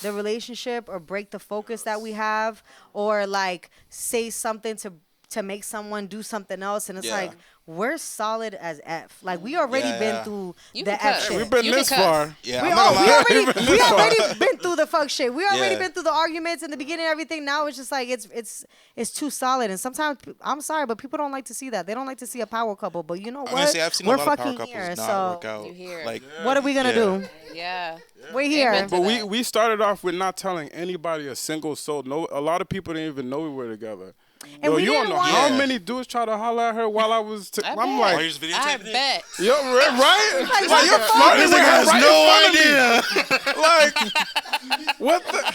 Speaker 4: the relationship or break the focus that we have, or like say something to make someone do something else, and it's like we're solid as F. Like we already been through
Speaker 3: You
Speaker 4: the
Speaker 3: can
Speaker 4: F
Speaker 3: cut.
Speaker 4: shit.
Speaker 6: We've been
Speaker 3: You
Speaker 6: this
Speaker 3: can cuss.
Speaker 6: far.
Speaker 5: Yeah,
Speaker 4: We
Speaker 5: I'm not gonna lie.
Speaker 4: already been through the fuck shit. We already
Speaker 5: Yeah.
Speaker 4: been through the arguments in the beginning and everything. Now it's just like it's too solid. And sometimes I'm sorry, but people don't like to see that. They don't like to see a power couple. But you know
Speaker 5: I'm
Speaker 4: what?
Speaker 5: gonna say I've seen
Speaker 4: We're
Speaker 5: a lot of power
Speaker 4: fucking
Speaker 5: couples
Speaker 4: here.
Speaker 5: not
Speaker 4: So
Speaker 5: work out.
Speaker 3: You hear.
Speaker 5: Like
Speaker 4: what are we gonna do?
Speaker 3: Yeah.
Speaker 4: We're here.
Speaker 3: Amen to
Speaker 6: But
Speaker 3: that.
Speaker 6: we started off with not telling anybody a single soul. No, a lot of people didn't even know we were together.
Speaker 4: And
Speaker 6: Yo,
Speaker 4: we
Speaker 6: you don't
Speaker 4: didn't
Speaker 6: know
Speaker 4: want
Speaker 6: how
Speaker 5: Yeah.
Speaker 6: many dudes try to holler at her while I was.
Speaker 3: I
Speaker 6: I'm
Speaker 3: bet.
Speaker 5: Oh,
Speaker 6: like,
Speaker 5: he's
Speaker 3: I
Speaker 5: videotaping it?
Speaker 3: bet.
Speaker 6: yo, right? Like,
Speaker 4: what
Speaker 6: you're
Speaker 4: the fuck?
Speaker 6: flirting
Speaker 5: This
Speaker 6: with
Speaker 5: nigga
Speaker 6: her
Speaker 5: has
Speaker 6: right
Speaker 5: no
Speaker 6: in front of me.
Speaker 5: idea.
Speaker 6: Like, what the?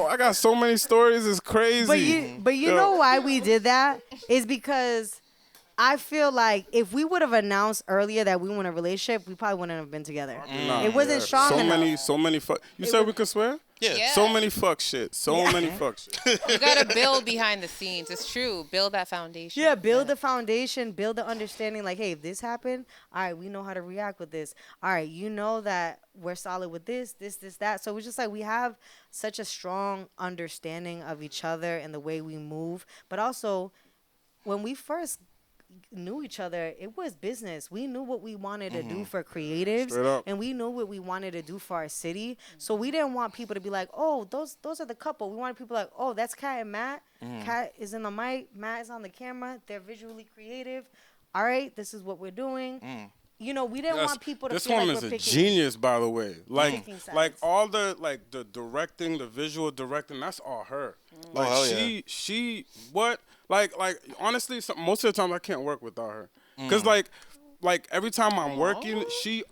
Speaker 6: I got so many stories. It's crazy.
Speaker 4: But you
Speaker 6: Yo.
Speaker 4: know why we did that is because I feel like if we would have announced earlier that we were in a relationship, we probably wouldn't have been together.
Speaker 6: Nah,
Speaker 4: It wasn't strong
Speaker 6: so
Speaker 4: enough.
Speaker 6: so many fuck. You said we could swear?
Speaker 5: Yeah.
Speaker 3: Yeah.
Speaker 6: So many fuck shit. So many fuck shit.
Speaker 3: You gotta build behind the scenes. It's true. Build that foundation.
Speaker 4: Yeah, build the foundation, build the understanding. Like, hey, if this happened, all right, we know how to react with this. All right, you know that we're solid with this, that. So it's just like we have such a strong understanding of each other and the way we move. But also, when we first knew each other, it was business. We knew what we wanted to do for creatives,
Speaker 6: Straight up.
Speaker 4: and we knew what we wanted to do for our city. So we didn't want people to be like, oh, those are the couple. We wanted people like, oh, that's Kat and Matt. Kat is in the mic, Matt is on the camera. They're visually creative. All right, this is what we're doing. You know, we didn't
Speaker 6: Yes,
Speaker 4: want people to
Speaker 6: this
Speaker 4: feel
Speaker 6: one
Speaker 4: like
Speaker 6: is
Speaker 4: we're
Speaker 6: a
Speaker 4: picking.
Speaker 6: genius, by the way.
Speaker 4: Picking sides.
Speaker 6: Like all the the directing, the visual directing, that's all her. Like
Speaker 5: hell yeah.
Speaker 6: she what like honestly, most of the time I can't work without her, cause like every time I'm working, she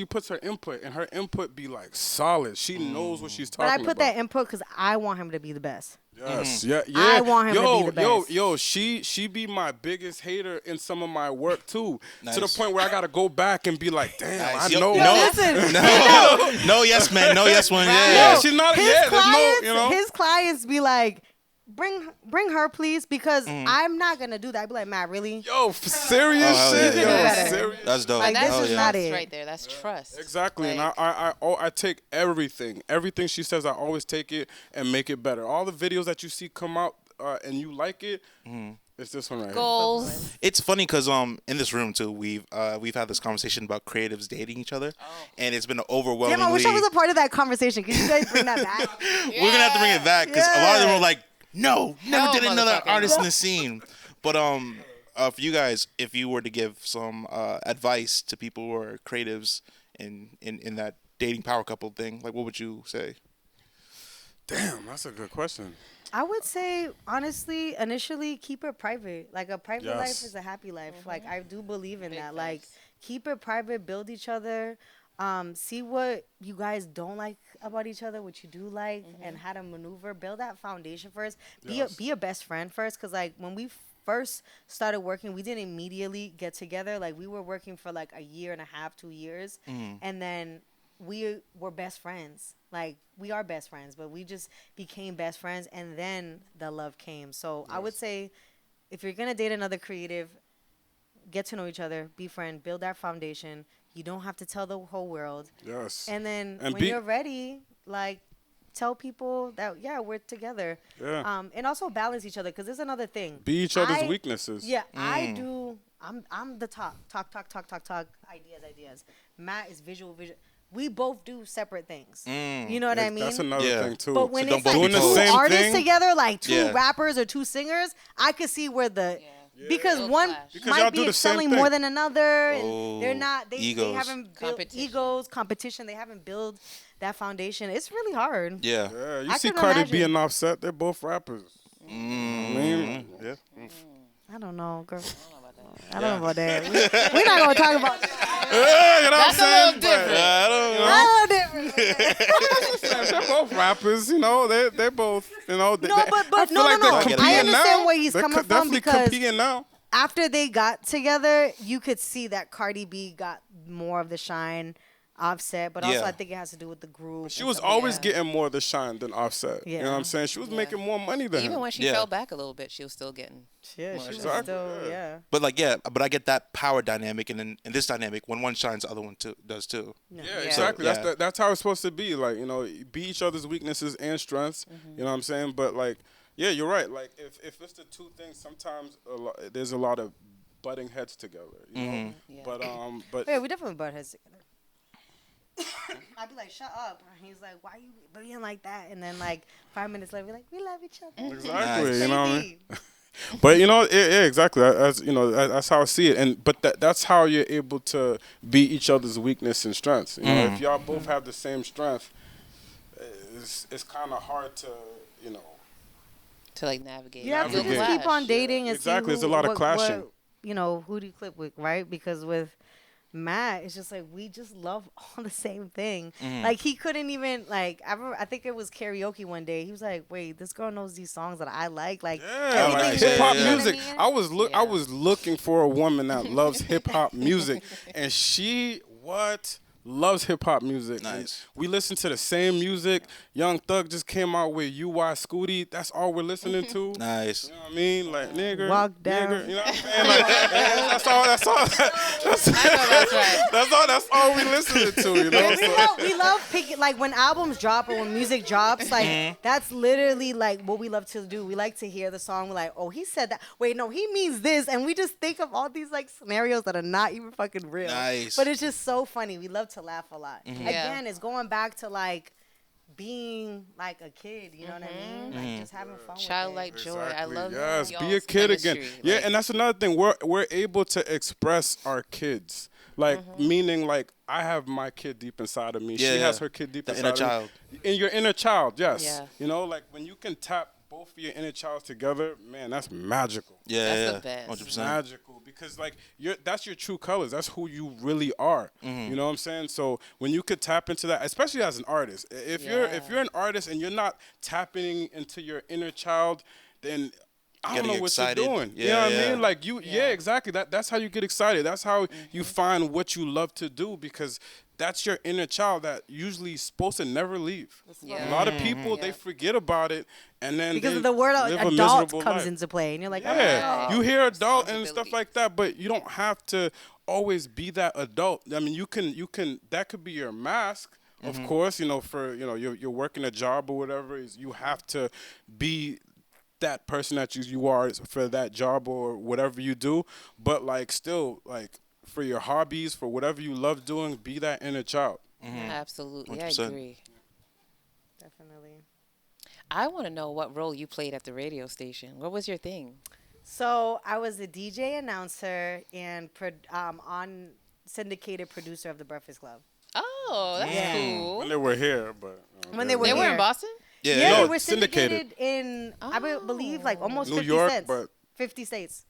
Speaker 6: puts her input, and her input be like solid. She knows what she's
Speaker 4: But
Speaker 6: talking
Speaker 4: I
Speaker 6: about.
Speaker 4: put that input because I want him to be the best.
Speaker 6: Yes, yeah.
Speaker 4: I want him to be the best.
Speaker 6: Yo, she be my biggest hater in some of my work too, to the
Speaker 5: Nice.
Speaker 6: point where I gotta go back and be like, damn,
Speaker 5: Nice.
Speaker 6: I
Speaker 5: Yo,
Speaker 6: know.
Speaker 5: no.
Speaker 4: Listen,
Speaker 5: No yes man, no yes one.
Speaker 6: Yeah,
Speaker 5: Yeah.
Speaker 6: she's not.
Speaker 4: his
Speaker 6: Yeah, there's
Speaker 4: clients,
Speaker 6: no, you know.
Speaker 4: his clients be like, bring her, please, because I'm not gonna do that. I be like, Matt, really?
Speaker 6: Yo, serious
Speaker 5: hell
Speaker 6: shit.
Speaker 5: yeah.
Speaker 6: Yo,
Speaker 4: You can do better.
Speaker 6: serious.
Speaker 5: That's dope.
Speaker 4: Like,
Speaker 3: That's
Speaker 4: this
Speaker 5: Hell
Speaker 4: is
Speaker 5: yeah.
Speaker 4: not
Speaker 3: trust
Speaker 4: it.
Speaker 3: right there. That's trust.
Speaker 6: Exactly, and
Speaker 3: Like-
Speaker 6: I take everything she says. I always take it and make it better. All the videos that you see come out and you like it, it's this one right here.
Speaker 3: Goals.
Speaker 5: It's funny because in this room too we've had this conversation about creatives dating each other, and it's been overwhelmingly.
Speaker 4: Damn, I wish I was a part of that conversation. Can you guys bring that back?
Speaker 5: We're gonna have to bring it back because a lot of them
Speaker 4: Yeah.
Speaker 5: were like, "No, never
Speaker 3: No,
Speaker 5: did another
Speaker 3: motherfucker.
Speaker 5: artist in the scene." But for you guys, if you were to give some advice to people who are creatives in that dating power couple thing, like what would you say?
Speaker 6: Damn, that's a good question.
Speaker 4: I would say, honestly, initially, keep it private. Like, a private
Speaker 6: Yes.
Speaker 4: life is a happy life. Like, I do believe in that. Like, keep it private, build each other, see what you guys don't like about each other, what you do like, and how to maneuver. Build that foundation first. Be a best friend first, because, like, when we first started working, we didn't immediately get together. Like, we were working for, like, a year and a half, 2 years, and then we were best friends. Like, we are best friends, but we just became best friends, and then the love came. So I would say, if you're gonna date another creative, get to know each other, be friend, build that foundation. You don't have to tell the whole world.
Speaker 6: Yes.
Speaker 4: And then
Speaker 6: And
Speaker 4: when
Speaker 6: be-
Speaker 4: you're ready, like, tell people that, yeah, we're together.
Speaker 6: Yeah.
Speaker 4: And also balance each other, because there's another thing.
Speaker 6: Be each other's
Speaker 4: I-
Speaker 6: weaknesses.
Speaker 4: Yeah, I do. I'm the talk. Ideas. Matt is visual. We both do separate things. You know what I mean?
Speaker 6: That's another
Speaker 5: Yeah.
Speaker 6: thing too.
Speaker 4: But when
Speaker 5: don't
Speaker 4: it's
Speaker 5: both
Speaker 4: like
Speaker 5: be
Speaker 6: doing the
Speaker 5: told.
Speaker 4: two
Speaker 6: same
Speaker 4: artists
Speaker 6: thing,
Speaker 4: together, like two
Speaker 5: Yeah.
Speaker 4: rappers or two singers, I could see where the because
Speaker 3: They'll
Speaker 4: one
Speaker 3: clash.
Speaker 6: Because y'all
Speaker 4: might
Speaker 6: do
Speaker 4: be
Speaker 6: the same
Speaker 4: excelling
Speaker 6: thing.
Speaker 4: more than another, and
Speaker 5: Oh,
Speaker 4: they're not. They
Speaker 5: egos.
Speaker 4: haven't built
Speaker 3: Competition.
Speaker 4: competition. They haven't built that foundation. It's really hard.
Speaker 5: Yeah.
Speaker 6: Yeah, you
Speaker 4: I
Speaker 6: see
Speaker 4: can
Speaker 6: Cardi B
Speaker 4: imagine.
Speaker 6: and Offset, they're both rappers. I mean, yeah.
Speaker 4: I don't know, girl. I don't know about that. We're not gonna talk about that.
Speaker 6: You know
Speaker 3: That's
Speaker 6: what
Speaker 3: a
Speaker 6: I'm
Speaker 3: little
Speaker 6: saying?
Speaker 3: different.
Speaker 5: I don't know.
Speaker 4: A little different.
Speaker 6: They're both rappers, you know. They're both, you know.
Speaker 4: No, but
Speaker 6: I feel
Speaker 4: no,
Speaker 6: like
Speaker 4: no,
Speaker 6: they're
Speaker 4: no.
Speaker 6: competing
Speaker 4: I understand
Speaker 6: now.
Speaker 4: where he's
Speaker 6: They're
Speaker 4: coming from,
Speaker 6: definitely
Speaker 4: because
Speaker 6: competing now.
Speaker 4: after they got together, you could see that Cardi B got more of the shine, Offset, but also
Speaker 5: Yeah.
Speaker 4: I think it has to do with the group.
Speaker 6: She
Speaker 4: and
Speaker 6: was
Speaker 4: stuff like
Speaker 6: always
Speaker 4: that.
Speaker 6: getting more of the shine than Offset. You know what
Speaker 4: Yeah.
Speaker 6: I'm saying? She was making more money than
Speaker 3: Even
Speaker 6: him.
Speaker 3: when she
Speaker 5: Yeah.
Speaker 3: fell back a little bit, she was still getting.
Speaker 4: Yeah, she was
Speaker 6: Exactly,
Speaker 4: still,
Speaker 6: yeah.
Speaker 4: yeah.
Speaker 5: But I get that power dynamic, and in this dynamic, when one shines, the other one does too.
Speaker 6: Yeah,
Speaker 3: Yeah.
Speaker 6: exactly.
Speaker 5: Yeah.
Speaker 6: That's how it's supposed to be. Like, you know, be each other's weaknesses and strengths. You know what I'm saying? But like, yeah, you're right. Like, if it's the two things, sometimes there's a lot of butting heads together. You know?
Speaker 3: Yeah.
Speaker 6: But
Speaker 4: Yeah, we definitely butt heads together. I'd be like, shut up. And he's like, why you being like that? And then, like, 5 minutes later, we're like, we love each other.
Speaker 6: exactly,
Speaker 5: Nice.
Speaker 6: you know what I mean?
Speaker 4: Baby.
Speaker 6: But you know, yeah, exactly. As you know, that's how I see it. And but that's how you're able to be each other's weakness and strengths. You know, if y'all both have the same strength, it's kind of hard to, you know,
Speaker 3: to like navigate.
Speaker 4: You have to
Speaker 6: Navigate.
Speaker 4: just keep on dating and
Speaker 6: Exactly,
Speaker 4: see
Speaker 6: there's a lot of
Speaker 4: what,
Speaker 6: clashing.
Speaker 4: you know, who do you clip with, right? Because with Matt, it's just like we just love all the same thing. Like he couldn't even like. I think it was karaoke one day. He was like, "Wait, this girl knows these songs that I like." Like
Speaker 6: Yeah, like
Speaker 5: nice.
Speaker 6: hip hop
Speaker 5: Yeah, yeah.
Speaker 6: music.
Speaker 4: You know what
Speaker 6: I
Speaker 3: Yeah.
Speaker 6: was looking for a woman that loves hip hop music, and she loves hip hop music. And
Speaker 5: Nice.
Speaker 6: we listen to the same music. Young Thug just came out with "UI Scooty." That's all we're listening to.
Speaker 5: Nice.
Speaker 6: You know what I mean? Like nigger,
Speaker 4: Walk down.
Speaker 6: nigger. You know what I'm saying? Like that's all.
Speaker 3: I know that's right.
Speaker 6: That's all we listening to. You know. So,
Speaker 4: we love picking, like when albums drop or when music drops, like that's literally like what we love to do. We like to hear the song. We're like, oh, he said that. Wait, no, he means this, and we just think of all these like scenarios that are not even fucking real.
Speaker 5: Nice.
Speaker 4: But it's just so funny. We love to laugh a lot.
Speaker 3: Yeah.
Speaker 4: Again, it's going back to like being like a kid. You know what I mean? Like just having fun.
Speaker 3: Childlike joy. I love
Speaker 6: yes,
Speaker 3: y'all's
Speaker 6: be a kid again.
Speaker 3: chemistry.
Speaker 6: Yeah,
Speaker 3: Like,
Speaker 6: and that's another thing. We're able to express our kids. Like meaning like I have my kid deep inside of me.
Speaker 5: Yeah,
Speaker 6: She
Speaker 5: yeah.
Speaker 6: has her kid deep
Speaker 5: The
Speaker 6: inside
Speaker 5: inner
Speaker 6: of
Speaker 5: child.
Speaker 6: me. In your inner child, yes.
Speaker 3: Yeah.
Speaker 6: You know, like when you can tap both of your inner childs together, man, that's magical.
Speaker 5: Yeah,
Speaker 3: That's
Speaker 5: yeah.
Speaker 3: the best.
Speaker 5: 100%.
Speaker 6: Magical because like that's your true colors. That's who you really are. You know what I'm saying? So when you could tap into that, especially as an artist, if you're an artist and you're not tapping into your inner child, then I don't
Speaker 5: Getting
Speaker 6: know what
Speaker 5: excited.
Speaker 6: you're doing.
Speaker 5: Yeah,
Speaker 6: you know what
Speaker 5: yeah.
Speaker 6: I mean? Like exactly. That's how you get excited. That's how you find what you love to do because that's your inner child that usually is supposed to never leave.
Speaker 3: Yeah.
Speaker 6: A lot of people they forget about it and then
Speaker 4: Because
Speaker 6: they
Speaker 4: of the word
Speaker 6: live a
Speaker 4: adult
Speaker 6: miserable
Speaker 4: comes
Speaker 6: life.
Speaker 4: into play, and you're like,
Speaker 6: Yeah,
Speaker 3: Oh,
Speaker 6: you hear adult and
Speaker 3: responsibility.
Speaker 6: stuff like that, but you don't have to always be that adult. I mean, you can. That could be your mask, of course. You know, for you're working a job or whatever. Is you have to be that person that you are for that job or whatever you do. But like, still, like for your hobbies, for whatever you love doing, be that inner child.
Speaker 3: Absolutely.
Speaker 5: 100%.
Speaker 3: I agree.
Speaker 4: definitely.
Speaker 3: I want to know what role you played at the radio station. What was your thing?
Speaker 4: So I was a DJ announcer and on syndicated producer of the Breakfast Club.
Speaker 3: Oh, that's
Speaker 4: Yeah.
Speaker 3: cool.
Speaker 6: When they were here, but
Speaker 4: When they were
Speaker 3: They were
Speaker 4: here.
Speaker 3: in Boston?
Speaker 5: Yeah,
Speaker 4: Yeah,
Speaker 5: yeah.
Speaker 4: they
Speaker 6: No,
Speaker 4: were
Speaker 6: syndicated.
Speaker 4: syndicated in I believe like almost
Speaker 6: New
Speaker 4: 50
Speaker 6: York,
Speaker 4: states.
Speaker 6: but
Speaker 4: 50 states.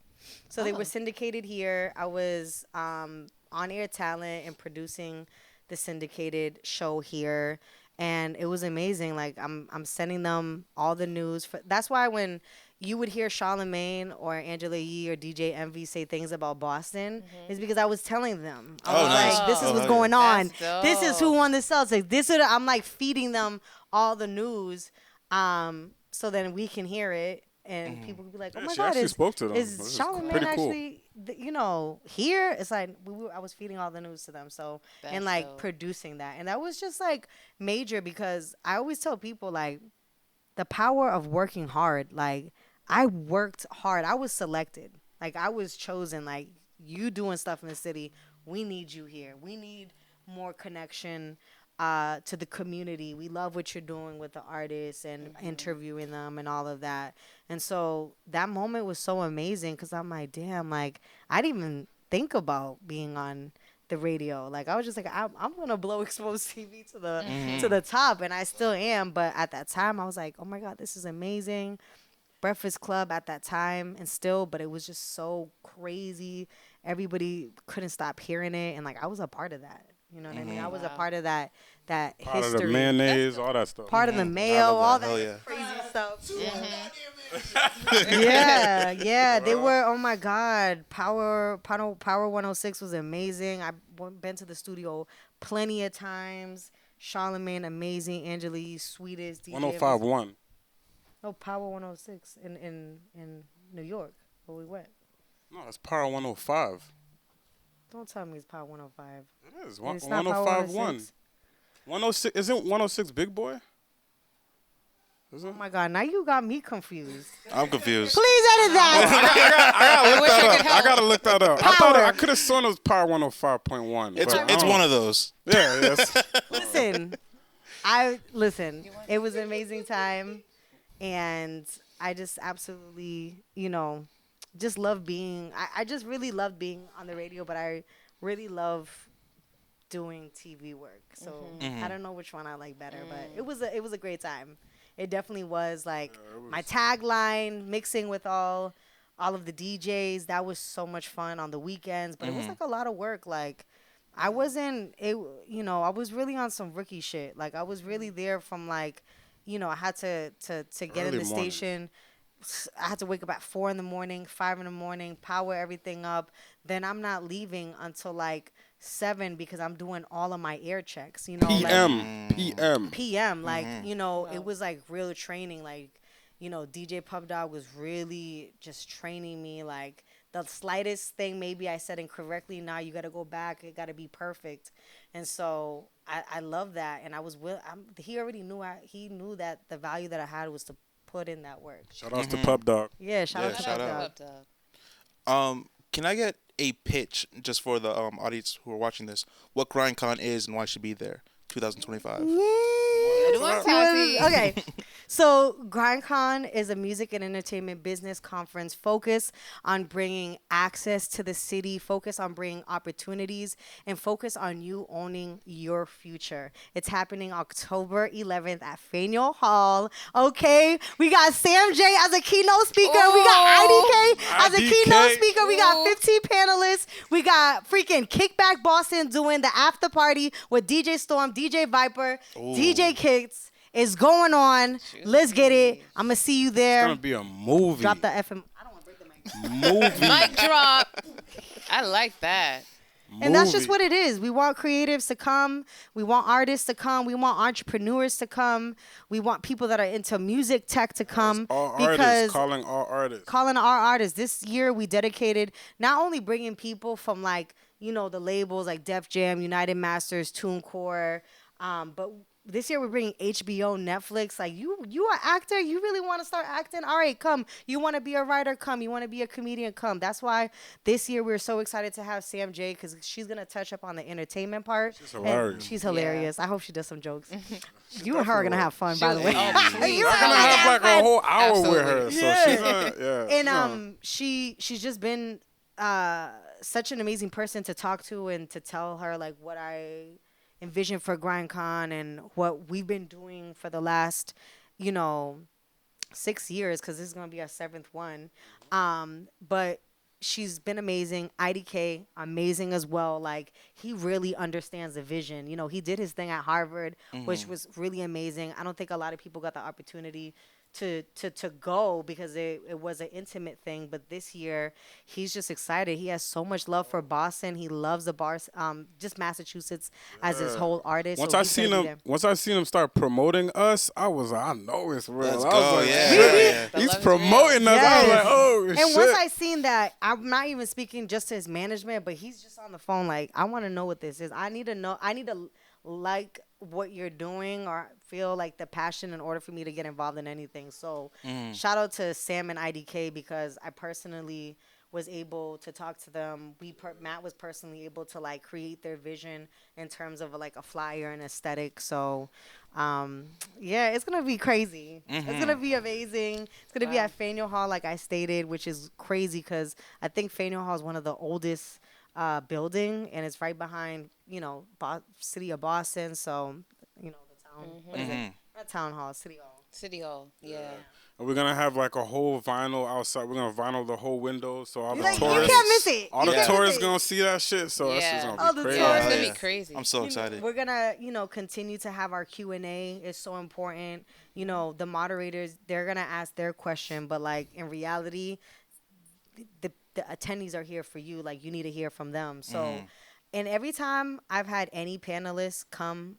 Speaker 4: So they were syndicated here. I was on air talent and producing the syndicated show here, and it was amazing. Like I'm sending them all the news. That's why when you would hear Charlemagne or Angela Yee or DJ Envy say things about Boston, is because I was telling them. I was
Speaker 5: nice.
Speaker 4: like, this is
Speaker 5: Oh,
Speaker 4: what's
Speaker 5: yeah.
Speaker 4: going on.
Speaker 3: That's
Speaker 4: This is
Speaker 3: dope.
Speaker 4: who won the Celtics. This is I'm like feeding them all the news, so then we can hear it. And people would be like, "Oh
Speaker 6: Yeah,
Speaker 4: my
Speaker 6: she
Speaker 4: God,
Speaker 6: actually
Speaker 4: is,
Speaker 6: spoke to them.
Speaker 4: is
Speaker 6: This is
Speaker 4: Charlamagne
Speaker 6: pretty cool.
Speaker 4: actually, here?" It's like I was feeding all the news to them, so
Speaker 3: That's
Speaker 4: and like
Speaker 3: dope.
Speaker 4: producing that, and that was just like major because I always tell people like the power of working hard. Like I worked hard. I was selected. Like I was chosen. Like you doing stuff in the city. We need you here. We need more connection to the community. We love what you're doing with the artists and interviewing them and all of that. And so that moment was so amazing because I'm like, damn, like I didn't even think about being on the radio. Like I was just like, I'm gonna blow Expozed TV to the top, and I still am. But at that time, I was like, oh my God, this is amazing. Breakfast Club at that time, and still, but it was just so crazy. Everybody couldn't stop hearing it, and like I was a part of that. You know what I mean? I was a part of that
Speaker 6: part
Speaker 4: history.
Speaker 6: of the mayonnaise, all that stuff.
Speaker 4: Part of the mail, all that
Speaker 5: Hell yeah.
Speaker 4: crazy stuff. Yeah. They were. Oh my God, Power 106 was amazing. I've been to the studio plenty of times. Charlemagne, amazing. Angela Yee, sweetest DJ.
Speaker 6: 105.1.
Speaker 4: No, Power 106 in New York where we went.
Speaker 6: No, it's Power 105.
Speaker 4: Don't tell me it's Power 105.
Speaker 6: It is.
Speaker 4: It's not Power
Speaker 6: 105.1.
Speaker 4: 106.
Speaker 6: 106 isn't 106 Big Boy? Is it?
Speaker 4: Oh my God, now you got me confused.
Speaker 5: I'm confused.
Speaker 4: Please edit that.
Speaker 3: I wish I could
Speaker 6: I
Speaker 3: help.
Speaker 6: gotta look that up. I thought
Speaker 4: Power.
Speaker 6: I could have sworn it was Power 105.1.
Speaker 5: It's one of those.
Speaker 6: Yeah, yes.
Speaker 4: Listen. It was an amazing time, and I just absolutely, just love being. I just really love being on the radio, but I really love doing TV work. So I don't know which one I like better, but it was a great time. it definitely was like my tagline mixing with all of the DJs. That was so much fun on the weekends, but it was like a lot of work. Like I wasn't it I was really on some rookie shit. Like I was really there from like I had to get in the station. I had to wake up at 4 in the morning, 5 in the morning, power everything up. Then I'm not leaving until like 7 because I'm doing all of my air checks, PM. Like, it was like real training. Like, DJ Pub Dog was really just training me. Like, the slightest thing maybe I said incorrectly, now you got to go back. It got to be perfect. And so I love that. And he already knew, he knew that the value that I had was to put in that work.
Speaker 6: Shout out to Pub Dog.
Speaker 4: Yeah, shout out to Pub
Speaker 3: Dog.
Speaker 5: Can I get a pitch just for the audience who are watching this? What GrindCon is and why it should be there, 2025?
Speaker 4: Okay, so GrindCon is a music and entertainment business conference focused on bringing access to the city, focus on bringing opportunities, and focus on you owning your future. It's happening October 11th at Faneuil Hall. Okay, we got Sam J as a keynote speaker. We got IDK as a keynote speaker. We got 15 panelists. We got freaking Kickback Boston doing the after party with DJ Storm, DJ Viper, DJ Kicks. It's going on. Let's get it. I'm going to see you there.
Speaker 6: It's going to be a movie.
Speaker 4: Drop the FM. I don't want to break the mic.
Speaker 6: Movie.
Speaker 3: Mic drop. I like that.
Speaker 4: And that's just what it is. We want creatives to come. We want artists to come. We want entrepreneurs to come. We want people that are into music tech to come.
Speaker 6: All artists. Calling all artists.
Speaker 4: Calling our artists. This year we dedicated not only bringing people from like, the labels like Def Jam, United Masters, TuneCore, but this year we're bringing HBO, Netflix. Like you are actor. You really want to start acting? All right, come. You want to be a writer? Come. You want to be a comedian? Come. That's why this year we're so excited to have Sam J because she's gonna touch up on the entertainment part.
Speaker 6: She's hilarious.
Speaker 4: And she's hilarious. I hope she does some jokes. You and her are gonna have fun, by the way.
Speaker 6: You're gonna have like a whole hour with her. So she's
Speaker 4: And she's just been such an amazing person to talk to and to tell her like what I envision for GrindCon and what we've been doing for the last, 6 years, because this is going to be our 7th one. But she's been amazing. IDK, amazing as well. Like, he really understands the vision. He did his thing at Harvard, which was really amazing. I don't think a lot of people got the opportunity to go because it was an intimate thing. But this year, he's just excited. He has so much love for Boston. He loves the bars, just Massachusetts as his whole artist.
Speaker 6: Once I seen him start promoting us, I was like, I know it's real.
Speaker 5: Let's
Speaker 6: I was
Speaker 5: go,
Speaker 6: like,
Speaker 5: yeah.
Speaker 6: He's promoting us.
Speaker 4: Yes.
Speaker 6: I was like, oh shit.
Speaker 4: And once I seen that, I'm not even speaking just to his management, but he's just on the phone like, I want to know what this is. I need to know. I need to like what you're doing or feel like the passion in order for me to get involved in anything. So shout out to Sam and IDK because I personally was able to talk to them. Matt was personally able to like create their vision in terms of like a flyer and aesthetic. So it's gonna be crazy. It's gonna be amazing. It's gonna be at Faneuil Hall, like I stated, which is crazy because I think Faneuil Hall is one of the oldest building, and it's right behind city of Boston. So the town. What is it? Not town hall, city hall.
Speaker 3: City Hall, yeah.
Speaker 6: And we're gonna have like a whole vinyl outside. We're gonna vinyl the whole window, so all the tourists,
Speaker 4: you can't miss it.
Speaker 6: All the tourists gonna see that shit. So that's just gonna be crazy.
Speaker 3: It's gonna be crazy.
Speaker 5: I'm so excited.
Speaker 4: We're gonna, continue to have our Q&A. It's so important. The moderators, they're gonna ask their question, but like in reality, the attendees are here for you. Like you need to hear from them. So, and every time I've had any panelists come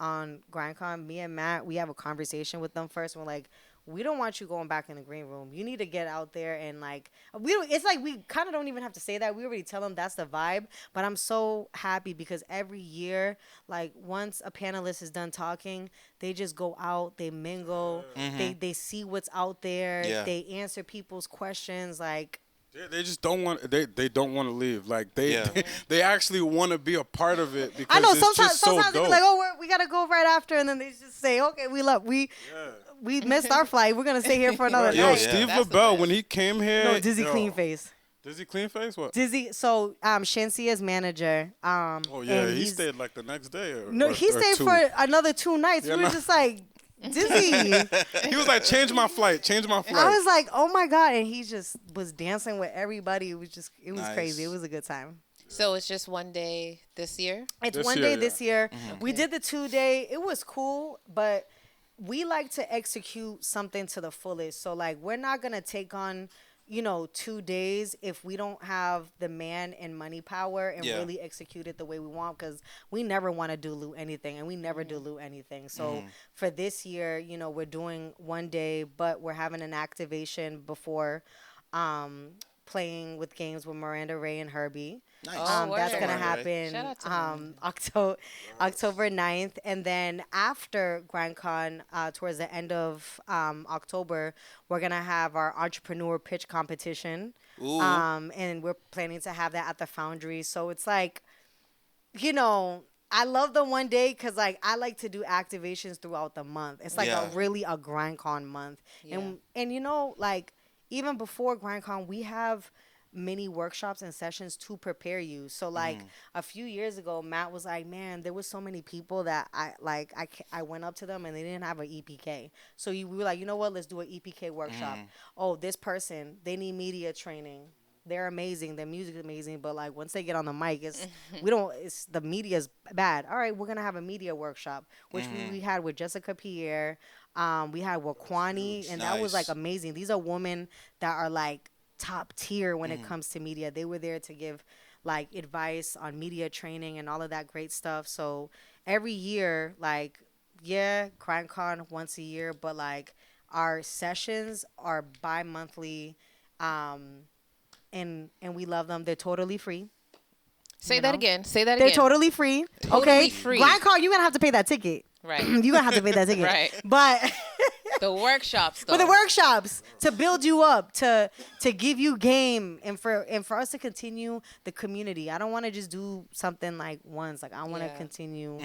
Speaker 4: on GrindCon, me and Matt, we have a conversation with them first. We're like, we don't want you going back in the green room. You need to get out there and like it's like we kind of don't even have to say that. We already tell them that's the vibe. But I'm so happy because every year, like once a panelist is done talking, they just go out, they mingle, they see what's out there, they answer people's questions. Like
Speaker 6: they just don't want they don't want to leave. Like they actually want to be a part of it because
Speaker 4: I know
Speaker 6: it's
Speaker 4: sometimes
Speaker 6: just so
Speaker 4: they
Speaker 6: dope.
Speaker 4: be like, oh, we gotta go right after, and then they just say, okay, we missed our flight. We're gonna stay here for another
Speaker 6: Yo,
Speaker 4: night.
Speaker 6: Steve LaBelle, when he came here,
Speaker 4: No, Dizzy Cleanface.
Speaker 6: Dizzy Cleanface, what?
Speaker 4: Dizzy. So Shansia's manager.
Speaker 6: Oh yeah, he stayed like the next day.
Speaker 4: He stayed
Speaker 6: two.
Speaker 4: for another 2 nights.
Speaker 6: Yeah,
Speaker 4: We were just like, dizzy.
Speaker 6: He was like, change my flight.
Speaker 4: I was like, oh my God. And he just was dancing with everybody. It was
Speaker 5: Nice.
Speaker 4: crazy. It was a good time.
Speaker 3: So it's just one day this year?
Speaker 4: It's
Speaker 6: This
Speaker 4: one
Speaker 6: year,
Speaker 4: day
Speaker 6: yeah.
Speaker 4: this year. We did the 2-day. It was cool, but we like to execute something to the fullest. So, like, we're not going to take on, 2 days if we don't have the man and money power and
Speaker 5: Yeah.
Speaker 4: really execute it the way we want, because we never want to dilute anything, and we never dilute anything. So for this year, we're doing one day, but we're having an activation before playing with games with Miranda Ray and Herbie.
Speaker 5: Nice.
Speaker 4: That's
Speaker 3: word.
Speaker 4: going to
Speaker 5: Miranda Ray.
Speaker 3: Shout out
Speaker 4: happen
Speaker 3: to
Speaker 4: October 9th. And then after GrindCon, towards the end of October, we're going to have our entrepreneur pitch competition.
Speaker 5: Ooh.
Speaker 4: And we're planning to have that at the Foundry. So it's like, I love the one day because, like, I like to do activations throughout the month. It's like
Speaker 5: Yeah.
Speaker 4: really a GrindCon month.
Speaker 3: Yeah.
Speaker 4: And like, even before GrindCon, we have mini workshops and sessions to prepare you. So like a few years ago, Matt was like, man, there was so many people that I went up to them and they didn't have an EPK. So we were like, you know what, let's do an EPK workshop. Oh, this person, they need media training. They're amazing. Their music is amazing, but like once they get on the mic, it's the media's bad. All right, we're gonna have a media workshop, which we had with Jessica Pierre. We had Wakwani, and that was like
Speaker 5: Nice.
Speaker 4: amazing. These are women that are like top tier when it comes to media. They were there to give like advice on media training and all of that great stuff. So every year, like, yeah, GrindCon once a year, but like our sessions are bi-monthly, and we love them. They're totally free.
Speaker 3: Say that again. Say that
Speaker 4: They're
Speaker 3: again.
Speaker 4: totally free.
Speaker 3: Totally
Speaker 4: Okay,
Speaker 3: free.
Speaker 4: GrindCon, you're gonna have to pay that ticket.
Speaker 3: Right.
Speaker 4: You're gonna have to pay that ticket.
Speaker 3: Right.
Speaker 4: But
Speaker 3: The workshops, though.
Speaker 4: for the workshops, to build you up, to give you game, and for us to continue the community. I don't want to just do something like once. Like, I want to
Speaker 3: Yeah.
Speaker 4: continue.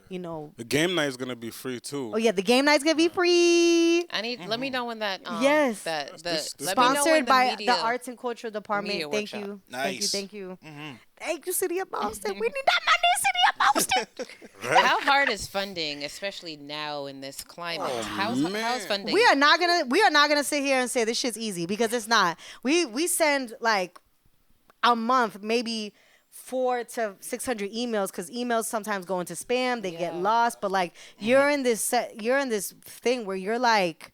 Speaker 6: The game night is gonna be free too.
Speaker 4: Oh yeah, the game night's gonna be free.
Speaker 3: I need. Let me know when that.
Speaker 4: Yes.
Speaker 3: That
Speaker 6: This
Speaker 3: let me know when
Speaker 4: Sponsored by
Speaker 3: media,
Speaker 4: the Arts and Culture Department.
Speaker 3: media
Speaker 4: Thank
Speaker 3: workshop.
Speaker 4: you.
Speaker 5: Nice.
Speaker 4: Thank you. Thank you, City of Boston. We need that money, City of Boston.
Speaker 3: How hard is funding, especially now in this climate? How's funding?
Speaker 4: We are not gonna sit here and say this shit's easy, because it's not. We send like a month, maybe 400 to 600 emails, because emails sometimes go into spam, they get
Speaker 3: Yeah.
Speaker 4: lost. But like you're in this thing where you're like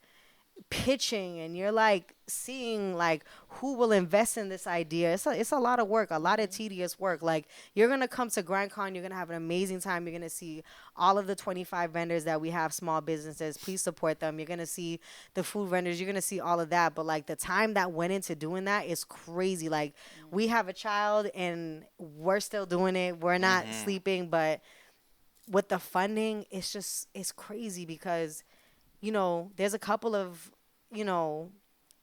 Speaker 4: pitching and you're like seeing like who will invest in this idea. It's a lot of work, a lot of tedious work. Like, you're gonna come to GrindCon, you're gonna have an amazing time. You're gonna see all of the 25 vendors that we have, small businesses. Please support them. You're gonna see the food vendors. You're gonna see all of that. But like the time that went into doing that is crazy. Like, we have a child and we're still doing it. We're not sleeping, but with the funding, it's crazy because, there's a couple of,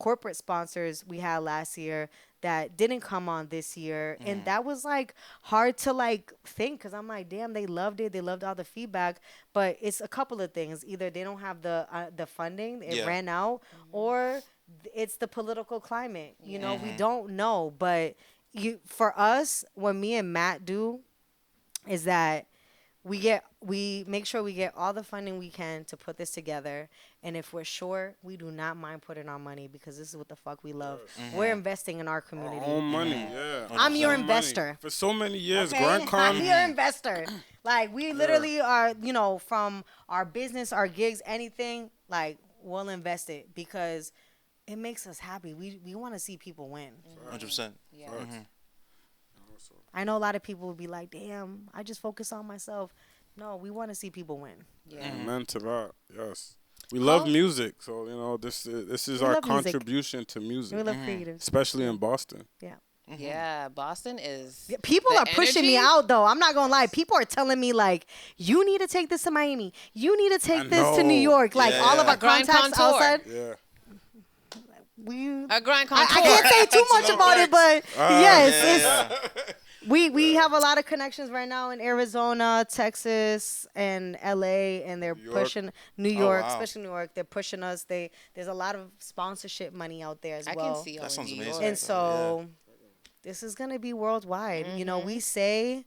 Speaker 4: corporate sponsors we had last year that didn't come on this year. And that was like hard to like think, because I'm like, damn, they loved it. They loved all the feedback. But it's a couple of things. Either they don't have the funding, it ran out, or it's the political climate. We don't know. But for us, what me and Matt do is that we make sure we get all the funding we can to put this together. And if we're short, we do not mind putting our money, because this is what the fuck we love. We're investing in our community.
Speaker 6: Our own money, yeah.
Speaker 4: I'm your
Speaker 6: Our money.
Speaker 4: investor.
Speaker 6: For so many years,
Speaker 4: Okay?
Speaker 6: GrindCon.
Speaker 4: I'm your investor. Like, we literally are, from our business, our gigs, anything, like, we'll invest it because it makes us happy. We want to see people win.
Speaker 5: 100%.
Speaker 3: Yeah.
Speaker 4: I know a lot of people would be like, damn, I just focus on myself. No, we want to see people win.
Speaker 3: Yeah.
Speaker 6: Amen to that. Yes. We love music, so this is
Speaker 4: We
Speaker 6: our
Speaker 4: love music.
Speaker 6: contribution to music,
Speaker 4: We love creatives.
Speaker 6: especially in Boston.
Speaker 4: Yeah.
Speaker 3: Yeah. Boston is.
Speaker 4: Yeah, people
Speaker 3: the
Speaker 4: are pushing me
Speaker 3: energy-
Speaker 4: out, though. I'm not gonna lie. People are telling me like, you need to take this to Miami. You need to take this to New
Speaker 6: know.
Speaker 4: York. Like,
Speaker 5: Yeah.
Speaker 4: all of our
Speaker 3: A GrindCon
Speaker 4: contacts
Speaker 3: tour.
Speaker 4: outside.
Speaker 6: Yeah.
Speaker 3: A GrindCon
Speaker 4: I
Speaker 3: tour.
Speaker 4: can't say too much about it, but yes,
Speaker 5: Yeah.
Speaker 4: we have a lot of connections right now in Arizona, Texas, and LA, and they're
Speaker 6: York.
Speaker 4: pushing New York,
Speaker 5: wow.
Speaker 4: especially New York. They're pushing us. There's a lot of sponsorship money out there as
Speaker 3: I
Speaker 4: well.
Speaker 3: can see all
Speaker 5: That sounds
Speaker 3: New
Speaker 5: amazing.
Speaker 3: York.
Speaker 4: And so this is going to be worldwide. We say,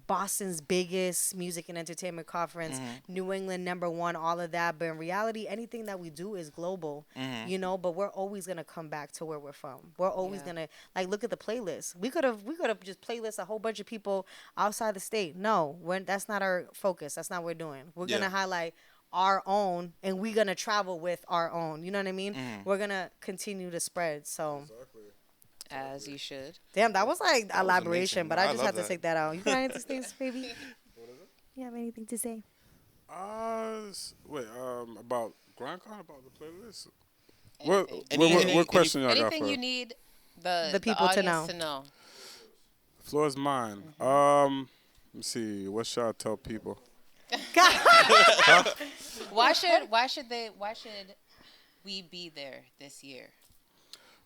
Speaker 4: Boston's biggest music and entertainment conference, New England #1, all of that. But in reality, anything that we do is global, you know. But we're always gonna come back to where we're from. We're always gonna like look at the playlist. We could have just playlist a whole bunch of people outside the state. No, that's not our focus. That's not what we're doing. We're gonna highlight our own, and we're gonna travel with our own. You know what I mean? We're gonna continue to spread. So.
Speaker 3: As you should.
Speaker 4: Damn, that was like elaboration,
Speaker 5: amazing.
Speaker 4: but
Speaker 5: I
Speaker 4: I just
Speaker 5: love
Speaker 4: had to
Speaker 5: that.
Speaker 4: take that out. You got anything to say, baby? You have anything to say?
Speaker 6: Wait, about GrindCon, about the playlist?
Speaker 3: Anything-
Speaker 6: What question y'all got
Speaker 3: Anything
Speaker 6: for?
Speaker 3: you need the
Speaker 4: people to
Speaker 3: audience
Speaker 4: know.
Speaker 3: to know.
Speaker 6: Floor is mine. Let's see. What should I tell people?
Speaker 3: Why should we be there this year?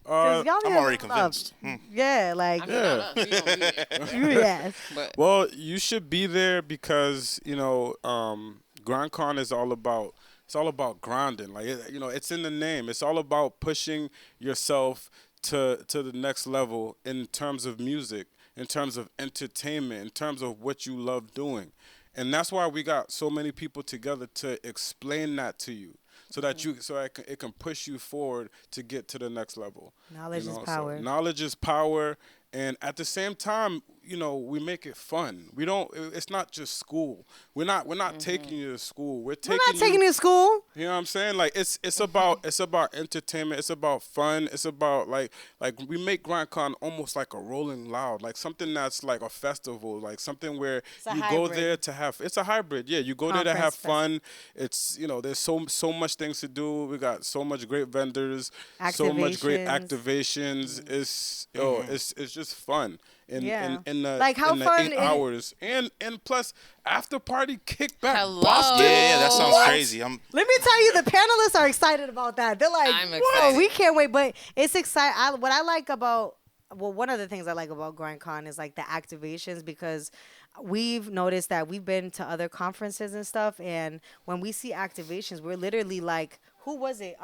Speaker 4: 'Cause y'all
Speaker 5: I'm
Speaker 4: need
Speaker 5: already
Speaker 4: to level up.
Speaker 5: convinced.
Speaker 4: Yeah, like yes.
Speaker 6: Well, you should be there because GrindCon is all about grinding. Like it's in the name. It's all about pushing yourself to the next level in terms of music, in terms of entertainment, in terms of what you love doing, and that's why we got so many people together to explain that to you. So that it can push you forward to get to the next level.
Speaker 4: Knowledge is
Speaker 6: So
Speaker 4: power.
Speaker 6: knowledge is power, and at the same time, we make it fun. We don't. It's not just school. We're not taking you to school. We're
Speaker 4: We're not taking you to school.
Speaker 6: You know what I'm saying? Like it's about entertainment. It's about fun. It's about like we make GrindCon almost like a Rolling Loud, like something that's like a festival, like something where
Speaker 4: a
Speaker 6: you go
Speaker 4: hybrid.
Speaker 6: there to have. It's a hybrid. Yeah, you go there to have
Speaker 4: Conference
Speaker 6: fun. It's there's so much things to do. We got so much great vendors, so much great activations. It's it's just fun. In the
Speaker 4: Like, how
Speaker 6: in the
Speaker 4: fun
Speaker 6: 8
Speaker 4: is-
Speaker 6: hours and plus after party kickback.
Speaker 3: Hello.
Speaker 6: Boston.
Speaker 5: Yeah, that sounds crazy.
Speaker 4: Let me tell you, the panelists are excited about that. They're like,
Speaker 3: I'm
Speaker 4: whoa,
Speaker 3: excited.
Speaker 4: we can't wait. But it's exciting. What I like about, one of the things I like about GrindCon is like the activations, because we've noticed that we've been to other conferences and stuff, and when we see activations, we're literally like, who was it?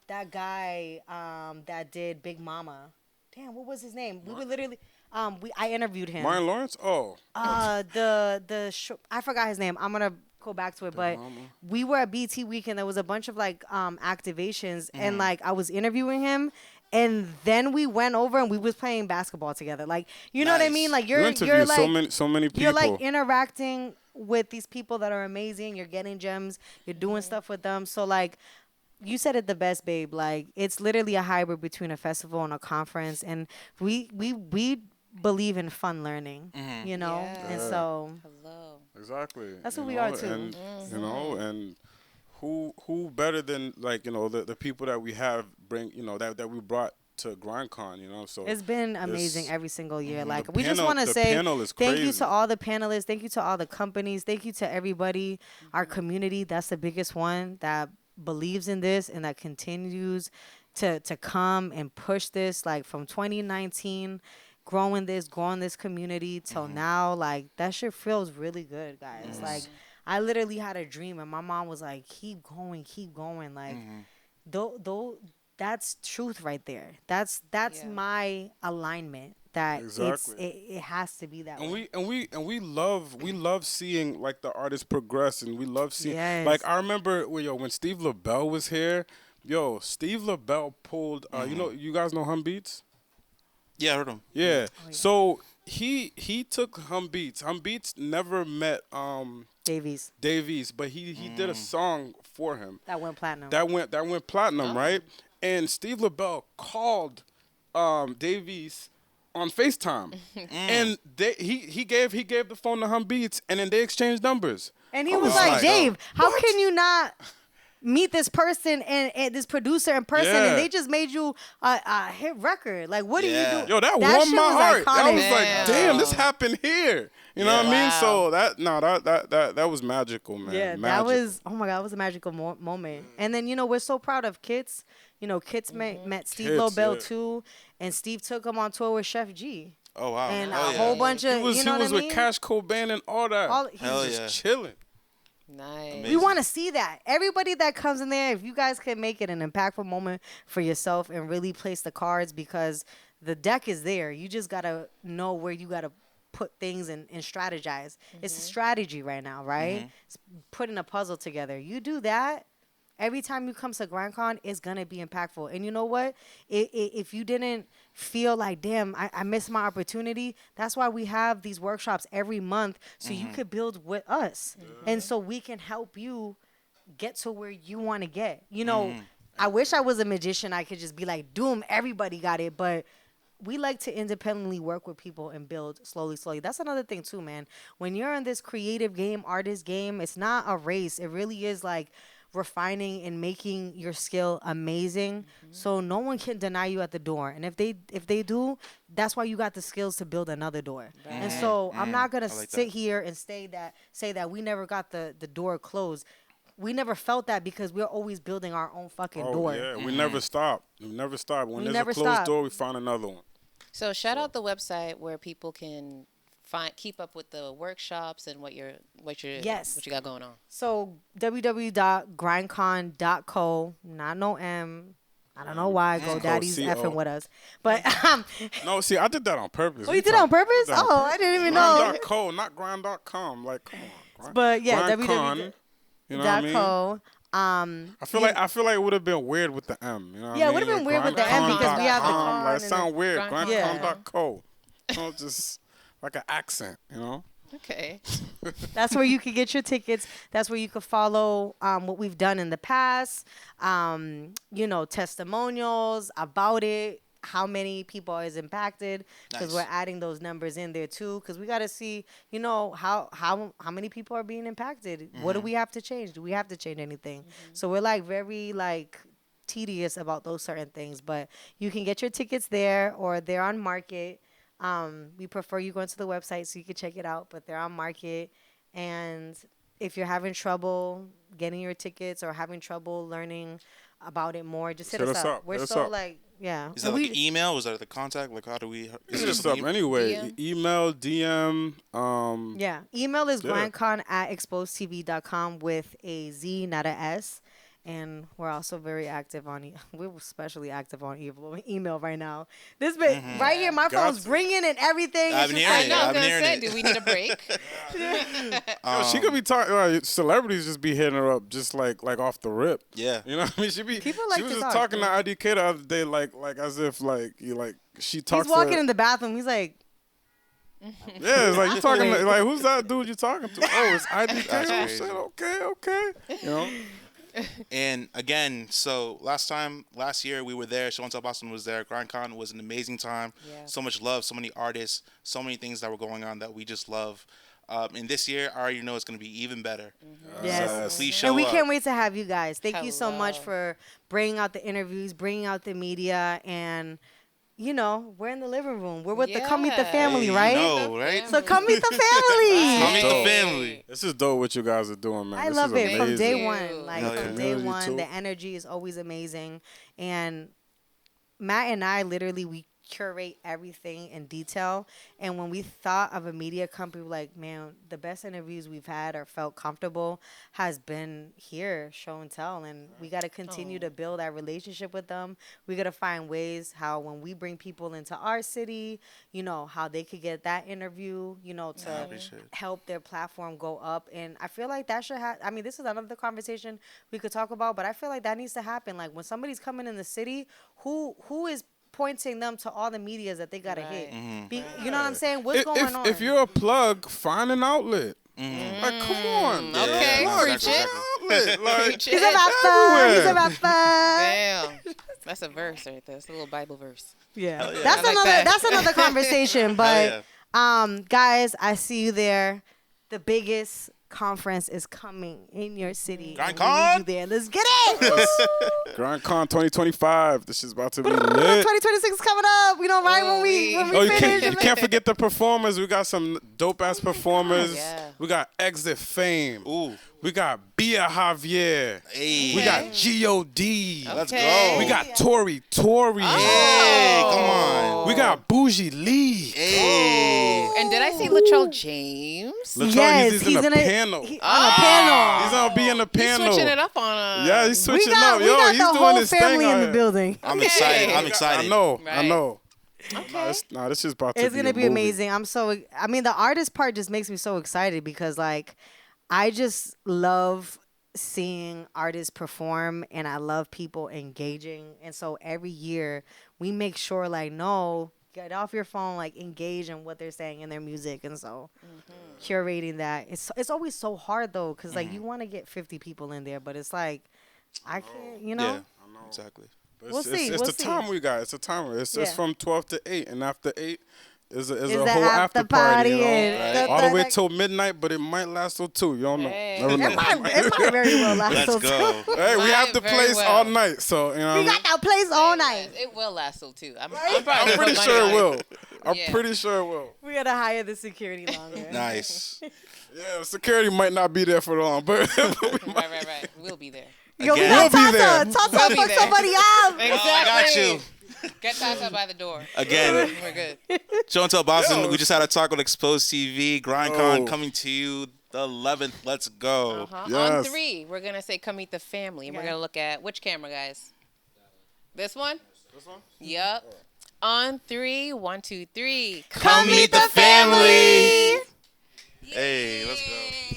Speaker 4: That guy that did Big Mama. Damn, what was his name? We were literally. I interviewed him.
Speaker 6: Martin Lawrence? Oh.
Speaker 4: I forgot his name. I'm gonna go back to it, but we were at BT Week and there was a bunch of like activations, and like I was interviewing him, and then we went over and we was playing basketball together. Like, you know what I mean? Like
Speaker 6: You
Speaker 4: you're
Speaker 6: interviewed
Speaker 4: like
Speaker 6: so many people.
Speaker 4: you're like interacting with these people that are amazing. You're getting gems. You're doing stuff with them. So like. You said it the best, babe. Like, it's literally a hybrid between a festival and a conference, and we believe in fun learning, you know, and so
Speaker 3: Hello.
Speaker 6: Exactly.
Speaker 4: That's what we are too.
Speaker 6: And and who better than the people that we have bring that we brought to GrindCon, so
Speaker 4: it's been amazing every single year. Like,
Speaker 6: The
Speaker 4: we just
Speaker 6: panel-
Speaker 4: want to
Speaker 6: the
Speaker 4: say
Speaker 6: panel is
Speaker 4: thank you
Speaker 6: crazy.
Speaker 4: to all the panelists, thank you to all the companies, thank you to everybody, our community. That's the biggest one that believes in this and that continues to come and push this, like from 2019, growing this community till now. Like, that shit feels really good, guys. Like, I literally had a dream and my mom was like, keep going. Like, that's truth right there. That's my alignment. That
Speaker 6: Exactly.
Speaker 4: it has to be that way.
Speaker 6: We love seeing like the artists progress, and we love seeing
Speaker 4: Yes.
Speaker 6: like I remember when Steve LaBelle was here. Steve LaBelle pulled you guys know Hum Beats?
Speaker 5: Yeah, I heard him.
Speaker 6: Yeah. So he took Hum Beats. Hum Beats never met
Speaker 4: Davies.
Speaker 6: but he did a song for him.
Speaker 4: That went platinum.
Speaker 6: That went platinum, right? And Steve LaBelle called Davies on FaceTime, and he gave the phone to Hum Beats, and then they exchanged numbers.
Speaker 4: And he
Speaker 6: I
Speaker 4: was
Speaker 6: was
Speaker 4: like,
Speaker 6: like,
Speaker 4: Dave, how can you not meet this person and this producer in person,
Speaker 6: Yeah.
Speaker 4: and they just made you a hit record? Like, what do you do?
Speaker 6: Yo, that warmed
Speaker 4: shit
Speaker 6: my
Speaker 4: was
Speaker 6: heart. I
Speaker 4: iconic.
Speaker 6: was like,
Speaker 3: Damn.
Speaker 6: damn, this happened here. You know what I mean?
Speaker 3: Wow.
Speaker 6: So that was magical, man.
Speaker 4: Yeah, that
Speaker 6: Magical.
Speaker 4: was, oh my God, it was a magical moment. And then, we're so proud of Kits. Kits met Steve
Speaker 6: Kits,
Speaker 4: Lobel
Speaker 6: yeah.
Speaker 4: too, and Steve took him on tour with Chef G.
Speaker 5: Oh wow.
Speaker 4: And
Speaker 5: Hell
Speaker 4: a
Speaker 5: yeah.
Speaker 4: whole bunch of,
Speaker 6: He was
Speaker 4: what I
Speaker 6: with
Speaker 4: mean?
Speaker 6: Cash Cobain and all that.
Speaker 4: He's
Speaker 5: Hell
Speaker 6: just
Speaker 5: yeah.
Speaker 6: chilling.
Speaker 3: Nice.
Speaker 4: We want to see that. Everybody that comes in there, if you guys can make it an impactful moment for yourself and really place the cards, because the deck is there. You just got to know where you got to put things and strategize. It's a strategy right now, right? It's putting a puzzle together. You do that, every time you come to GrindCon, it's going to be impactful. And you know what? If you didn't feel like, damn, I missed my opportunity, that's why we have these workshops every month, so you could build with us. And so we can help you get to where you want to get. You know, I wish I was a magician. I could just be like, doom, everybody got it. But we like to independently work with people and build slowly, slowly. That's another thing too, man. When you're in this creative game, artist game, it's not a race. It really is like refining and making your skill amazing, so no one can deny you at the door. And if they do, that's why you got the skills to build another door. And so I'm not gonna sit here and say that we never got the door closed. We never felt that because we're always building our own fucking door.
Speaker 6: Yeah, we never stop. We never stop. When
Speaker 4: We
Speaker 6: there's
Speaker 4: never
Speaker 6: a closed
Speaker 4: stop.
Speaker 6: door, we find another one.
Speaker 3: So shout out the website where people can keep up with the workshops and what you got going on.
Speaker 4: So www.grindcon.co, not no M. I don't know why GoDaddy's
Speaker 6: C-O.
Speaker 4: effing with us. But
Speaker 6: No, see, I did that on purpose.
Speaker 4: oh, you did it on purpose? Oh, I didn't even know.
Speaker 6: Grind.co, not grind.com. Like, come on.
Speaker 4: But yeah,
Speaker 6: GrindCon, you know what I mean?
Speaker 4: .co.
Speaker 6: I feel like it would have been weird with the M. You know what
Speaker 4: Yeah,
Speaker 6: I
Speaker 4: it
Speaker 6: mean?
Speaker 4: would have been weird with the M because we have the con.
Speaker 6: Like,
Speaker 4: and
Speaker 6: sound weird.
Speaker 3: GrindCon.
Speaker 6: GrindCon.co. You know, just like an accent, you know?
Speaker 3: Okay.
Speaker 4: That's where you can get your tickets. That's where you can follow what we've done in the past. You know, testimonials about it. How many people is impacted? Because we're adding those numbers in there too. Because we got to see, you know, how many people are being impacted. What do we have to change? Do we have to change anything? So we're like very like tedious about those certain things. But you can get your tickets there, or they're on Market. We prefer you going to the website so you can check it out, but they're on Market. And if you're having trouble getting your tickets or having trouble learning about it more, just hit us up. We're so like, yeah.
Speaker 5: Is that like an email? Was that the contact? Like, how do we? Is it
Speaker 6: Hit us up anyway.
Speaker 3: DM?
Speaker 6: Email, DM.
Speaker 4: Yeah. Email is
Speaker 6: Yeah.
Speaker 4: grindcon@expozedtv.com with a Z, not a S. And we're also very active on, we're especially active on email right now. This bit right here, my phone's ringing and everything.
Speaker 5: I've been hearing it.
Speaker 3: I
Speaker 5: I've
Speaker 3: was
Speaker 5: been
Speaker 3: gonna say,
Speaker 5: hearing
Speaker 3: do
Speaker 5: it.
Speaker 3: we need a break?
Speaker 6: She could be talking. Celebrities just be hitting her up just like off the rip.
Speaker 5: Yeah.
Speaker 6: You know what I mean? She
Speaker 4: People like
Speaker 6: she was
Speaker 4: to
Speaker 6: just
Speaker 4: talk,
Speaker 6: talking to IDK the other day, like as if she talks.
Speaker 4: He's walking
Speaker 6: to,
Speaker 4: in the bathroom. He's like,
Speaker 6: Yeah, it's like you talking like who's that dude you talking to? Oh, it's IDK.
Speaker 5: That's
Speaker 6: Oh,
Speaker 5: crazy.
Speaker 6: shit, okay. You know.
Speaker 5: And again, so last year we were there. Showandtellboston was there. GrindCon was an amazing time.
Speaker 3: Yeah.
Speaker 5: So much love, so many artists, so many things that were going on that we just love. And this year, I already know it's going to be even better.
Speaker 4: yes.
Speaker 5: Please show
Speaker 4: And we
Speaker 5: up.
Speaker 4: can't wait to have you guys. Thank you so much
Speaker 3: Hello.
Speaker 4: for bringing out the interviews, bringing out the media, and, you know, we're in the living room. We're with the Come Meet the
Speaker 3: Yeah.
Speaker 4: Family,
Speaker 5: Hey,
Speaker 4: right?
Speaker 5: You know, right?
Speaker 4: So come meet the family.
Speaker 5: Come meet the
Speaker 6: Dope.
Speaker 5: family.
Speaker 6: This is dope what you guys are doing, man.
Speaker 4: I
Speaker 6: This
Speaker 4: love
Speaker 6: is
Speaker 4: it from
Speaker 6: amazing.
Speaker 4: day
Speaker 3: Thank
Speaker 4: one.
Speaker 3: you.
Speaker 4: Like
Speaker 5: Hell yeah.
Speaker 4: from day
Speaker 6: Yeah, you
Speaker 4: one,
Speaker 6: too.
Speaker 4: the energy is always amazing. And Matt and I we curate everything in detail. And when we thought of a media company, we're like, man, the best interviews we've had or felt comfortable has been here, Show and Tell. And we got to continue to build our relationship with them. We got to find ways how when we bring people into our city, you know, how they could get that interview, you know, to
Speaker 5: appreciate it.
Speaker 4: help their platform go up. And I feel like that should have, I mean, this is another conversation we could talk about, but I feel like that needs to happen. Like when somebody's coming in the city, who is pointing them to all the medias that they gotta hit? You know what I'm saying? What's going on?
Speaker 6: If you're a plug, find an outlet. Like, come on.
Speaker 3: Okay,
Speaker 5: Yeah,
Speaker 3: preach
Speaker 5: exactly,
Speaker 3: it.
Speaker 6: Outlet. Like,
Speaker 3: Preach
Speaker 4: He's a
Speaker 3: it.
Speaker 4: rapper. He's a
Speaker 6: everywhere.
Speaker 4: rapper.
Speaker 3: Damn. That's a verse right there. It's a little Bible verse.
Speaker 4: Yeah.
Speaker 5: yeah.
Speaker 4: That's
Speaker 3: I like
Speaker 4: another
Speaker 3: that.
Speaker 4: that's another conversation. But
Speaker 5: yeah.
Speaker 4: guys, I see you there. The biggest conference is coming in your city. and we
Speaker 5: GrindCon?
Speaker 4: need you there. Let's get it.
Speaker 6: GrindCon 2025. This is about to be lit.
Speaker 4: 2026 is coming up. You know, right when we
Speaker 6: Oh, you
Speaker 4: finish.
Speaker 6: can't forget the performers. We got some dope ass performers.
Speaker 3: Yeah.
Speaker 6: We got Exit Fame.
Speaker 5: Ooh.
Speaker 6: We got Bia Javier.
Speaker 5: Hey.
Speaker 6: We got G.O.D.
Speaker 5: Let's
Speaker 3: Okay.
Speaker 5: go.
Speaker 6: We got Tori.
Speaker 5: Hey, come on.
Speaker 6: We got Bougie Lee.
Speaker 5: Hey.
Speaker 3: And did I see Latrell James?
Speaker 6: Latrell,
Speaker 4: Yes,
Speaker 6: he's
Speaker 4: he's
Speaker 6: in the
Speaker 4: gonna
Speaker 6: panel.
Speaker 4: on a panel.
Speaker 6: He's gonna be in the
Speaker 3: He's
Speaker 6: panel.
Speaker 3: switching it up on us.
Speaker 6: Yeah, he's switching
Speaker 4: we got
Speaker 6: up. Yo, he's
Speaker 4: the
Speaker 6: doing
Speaker 4: whole
Speaker 6: his
Speaker 4: family
Speaker 6: thing.
Speaker 4: in the building.
Speaker 5: I'm
Speaker 3: Okay.
Speaker 5: excited. I'm
Speaker 6: I
Speaker 5: excited.
Speaker 6: know.
Speaker 3: Right.
Speaker 6: I know.
Speaker 3: Okay.
Speaker 6: This is about to
Speaker 4: It's
Speaker 6: be
Speaker 4: gonna
Speaker 6: a
Speaker 4: be
Speaker 6: movie.
Speaker 4: amazing. I mean, the artist part just makes me so excited because, like, I just love seeing artists perform, and I love people engaging. And so every year we make sure, like, no, get off your phone, like, engage in what they're saying in their music. And so curating that, it's always so hard though, because like you want to get 50 people in there, but it's like I can't, you know.
Speaker 5: Yeah, exactly.
Speaker 6: But
Speaker 4: We'll see,
Speaker 6: It's
Speaker 4: we'll
Speaker 6: the
Speaker 4: see.
Speaker 6: time we got. It's a timer. It's
Speaker 4: Yeah.
Speaker 6: from 12 to 8, and after 8 is a
Speaker 4: the
Speaker 6: whole after party. You know,
Speaker 4: and
Speaker 6: all the way till midnight, but it might last till 2. You don't know.
Speaker 3: Hey.
Speaker 6: Never know.
Speaker 4: it might very well last
Speaker 5: Let's
Speaker 4: till
Speaker 5: go.
Speaker 6: Hey, we have the
Speaker 3: Very
Speaker 6: place
Speaker 3: well.
Speaker 6: all night, so you know.
Speaker 4: We got that place all night.
Speaker 3: It will last till 2. I'm
Speaker 6: I'm
Speaker 3: probably
Speaker 6: pretty
Speaker 3: put
Speaker 6: sure
Speaker 3: money
Speaker 6: it
Speaker 3: on
Speaker 6: will. I'm
Speaker 3: Yeah.
Speaker 6: pretty sure it will.
Speaker 4: We gotta hire the security longer.
Speaker 5: Nice.
Speaker 6: Yeah, security might not be there for long, but
Speaker 3: Right. We'll be there.
Speaker 4: Yo, we
Speaker 5: Again.
Speaker 4: got
Speaker 6: We'll be there.
Speaker 4: Tata. Tata
Speaker 3: We'll be
Speaker 4: fuck
Speaker 3: there.
Speaker 4: somebody up.
Speaker 3: Exactly.
Speaker 5: I got you.
Speaker 3: Get Tata by the door.
Speaker 5: Again,
Speaker 3: We're good.
Speaker 5: Showandtellboston.
Speaker 6: Yo.
Speaker 5: We just had a talk on Expozed TV. GrindCon
Speaker 6: Oh.
Speaker 5: coming to you the 11th. Let's go.
Speaker 3: On
Speaker 6: Yes.
Speaker 3: 3, we're gonna say come meet the family, and we're gonna look at which camera, guys? This one. Yup. On 3, 1, 2, 3.
Speaker 5: Come meet the family. Hey, let's go.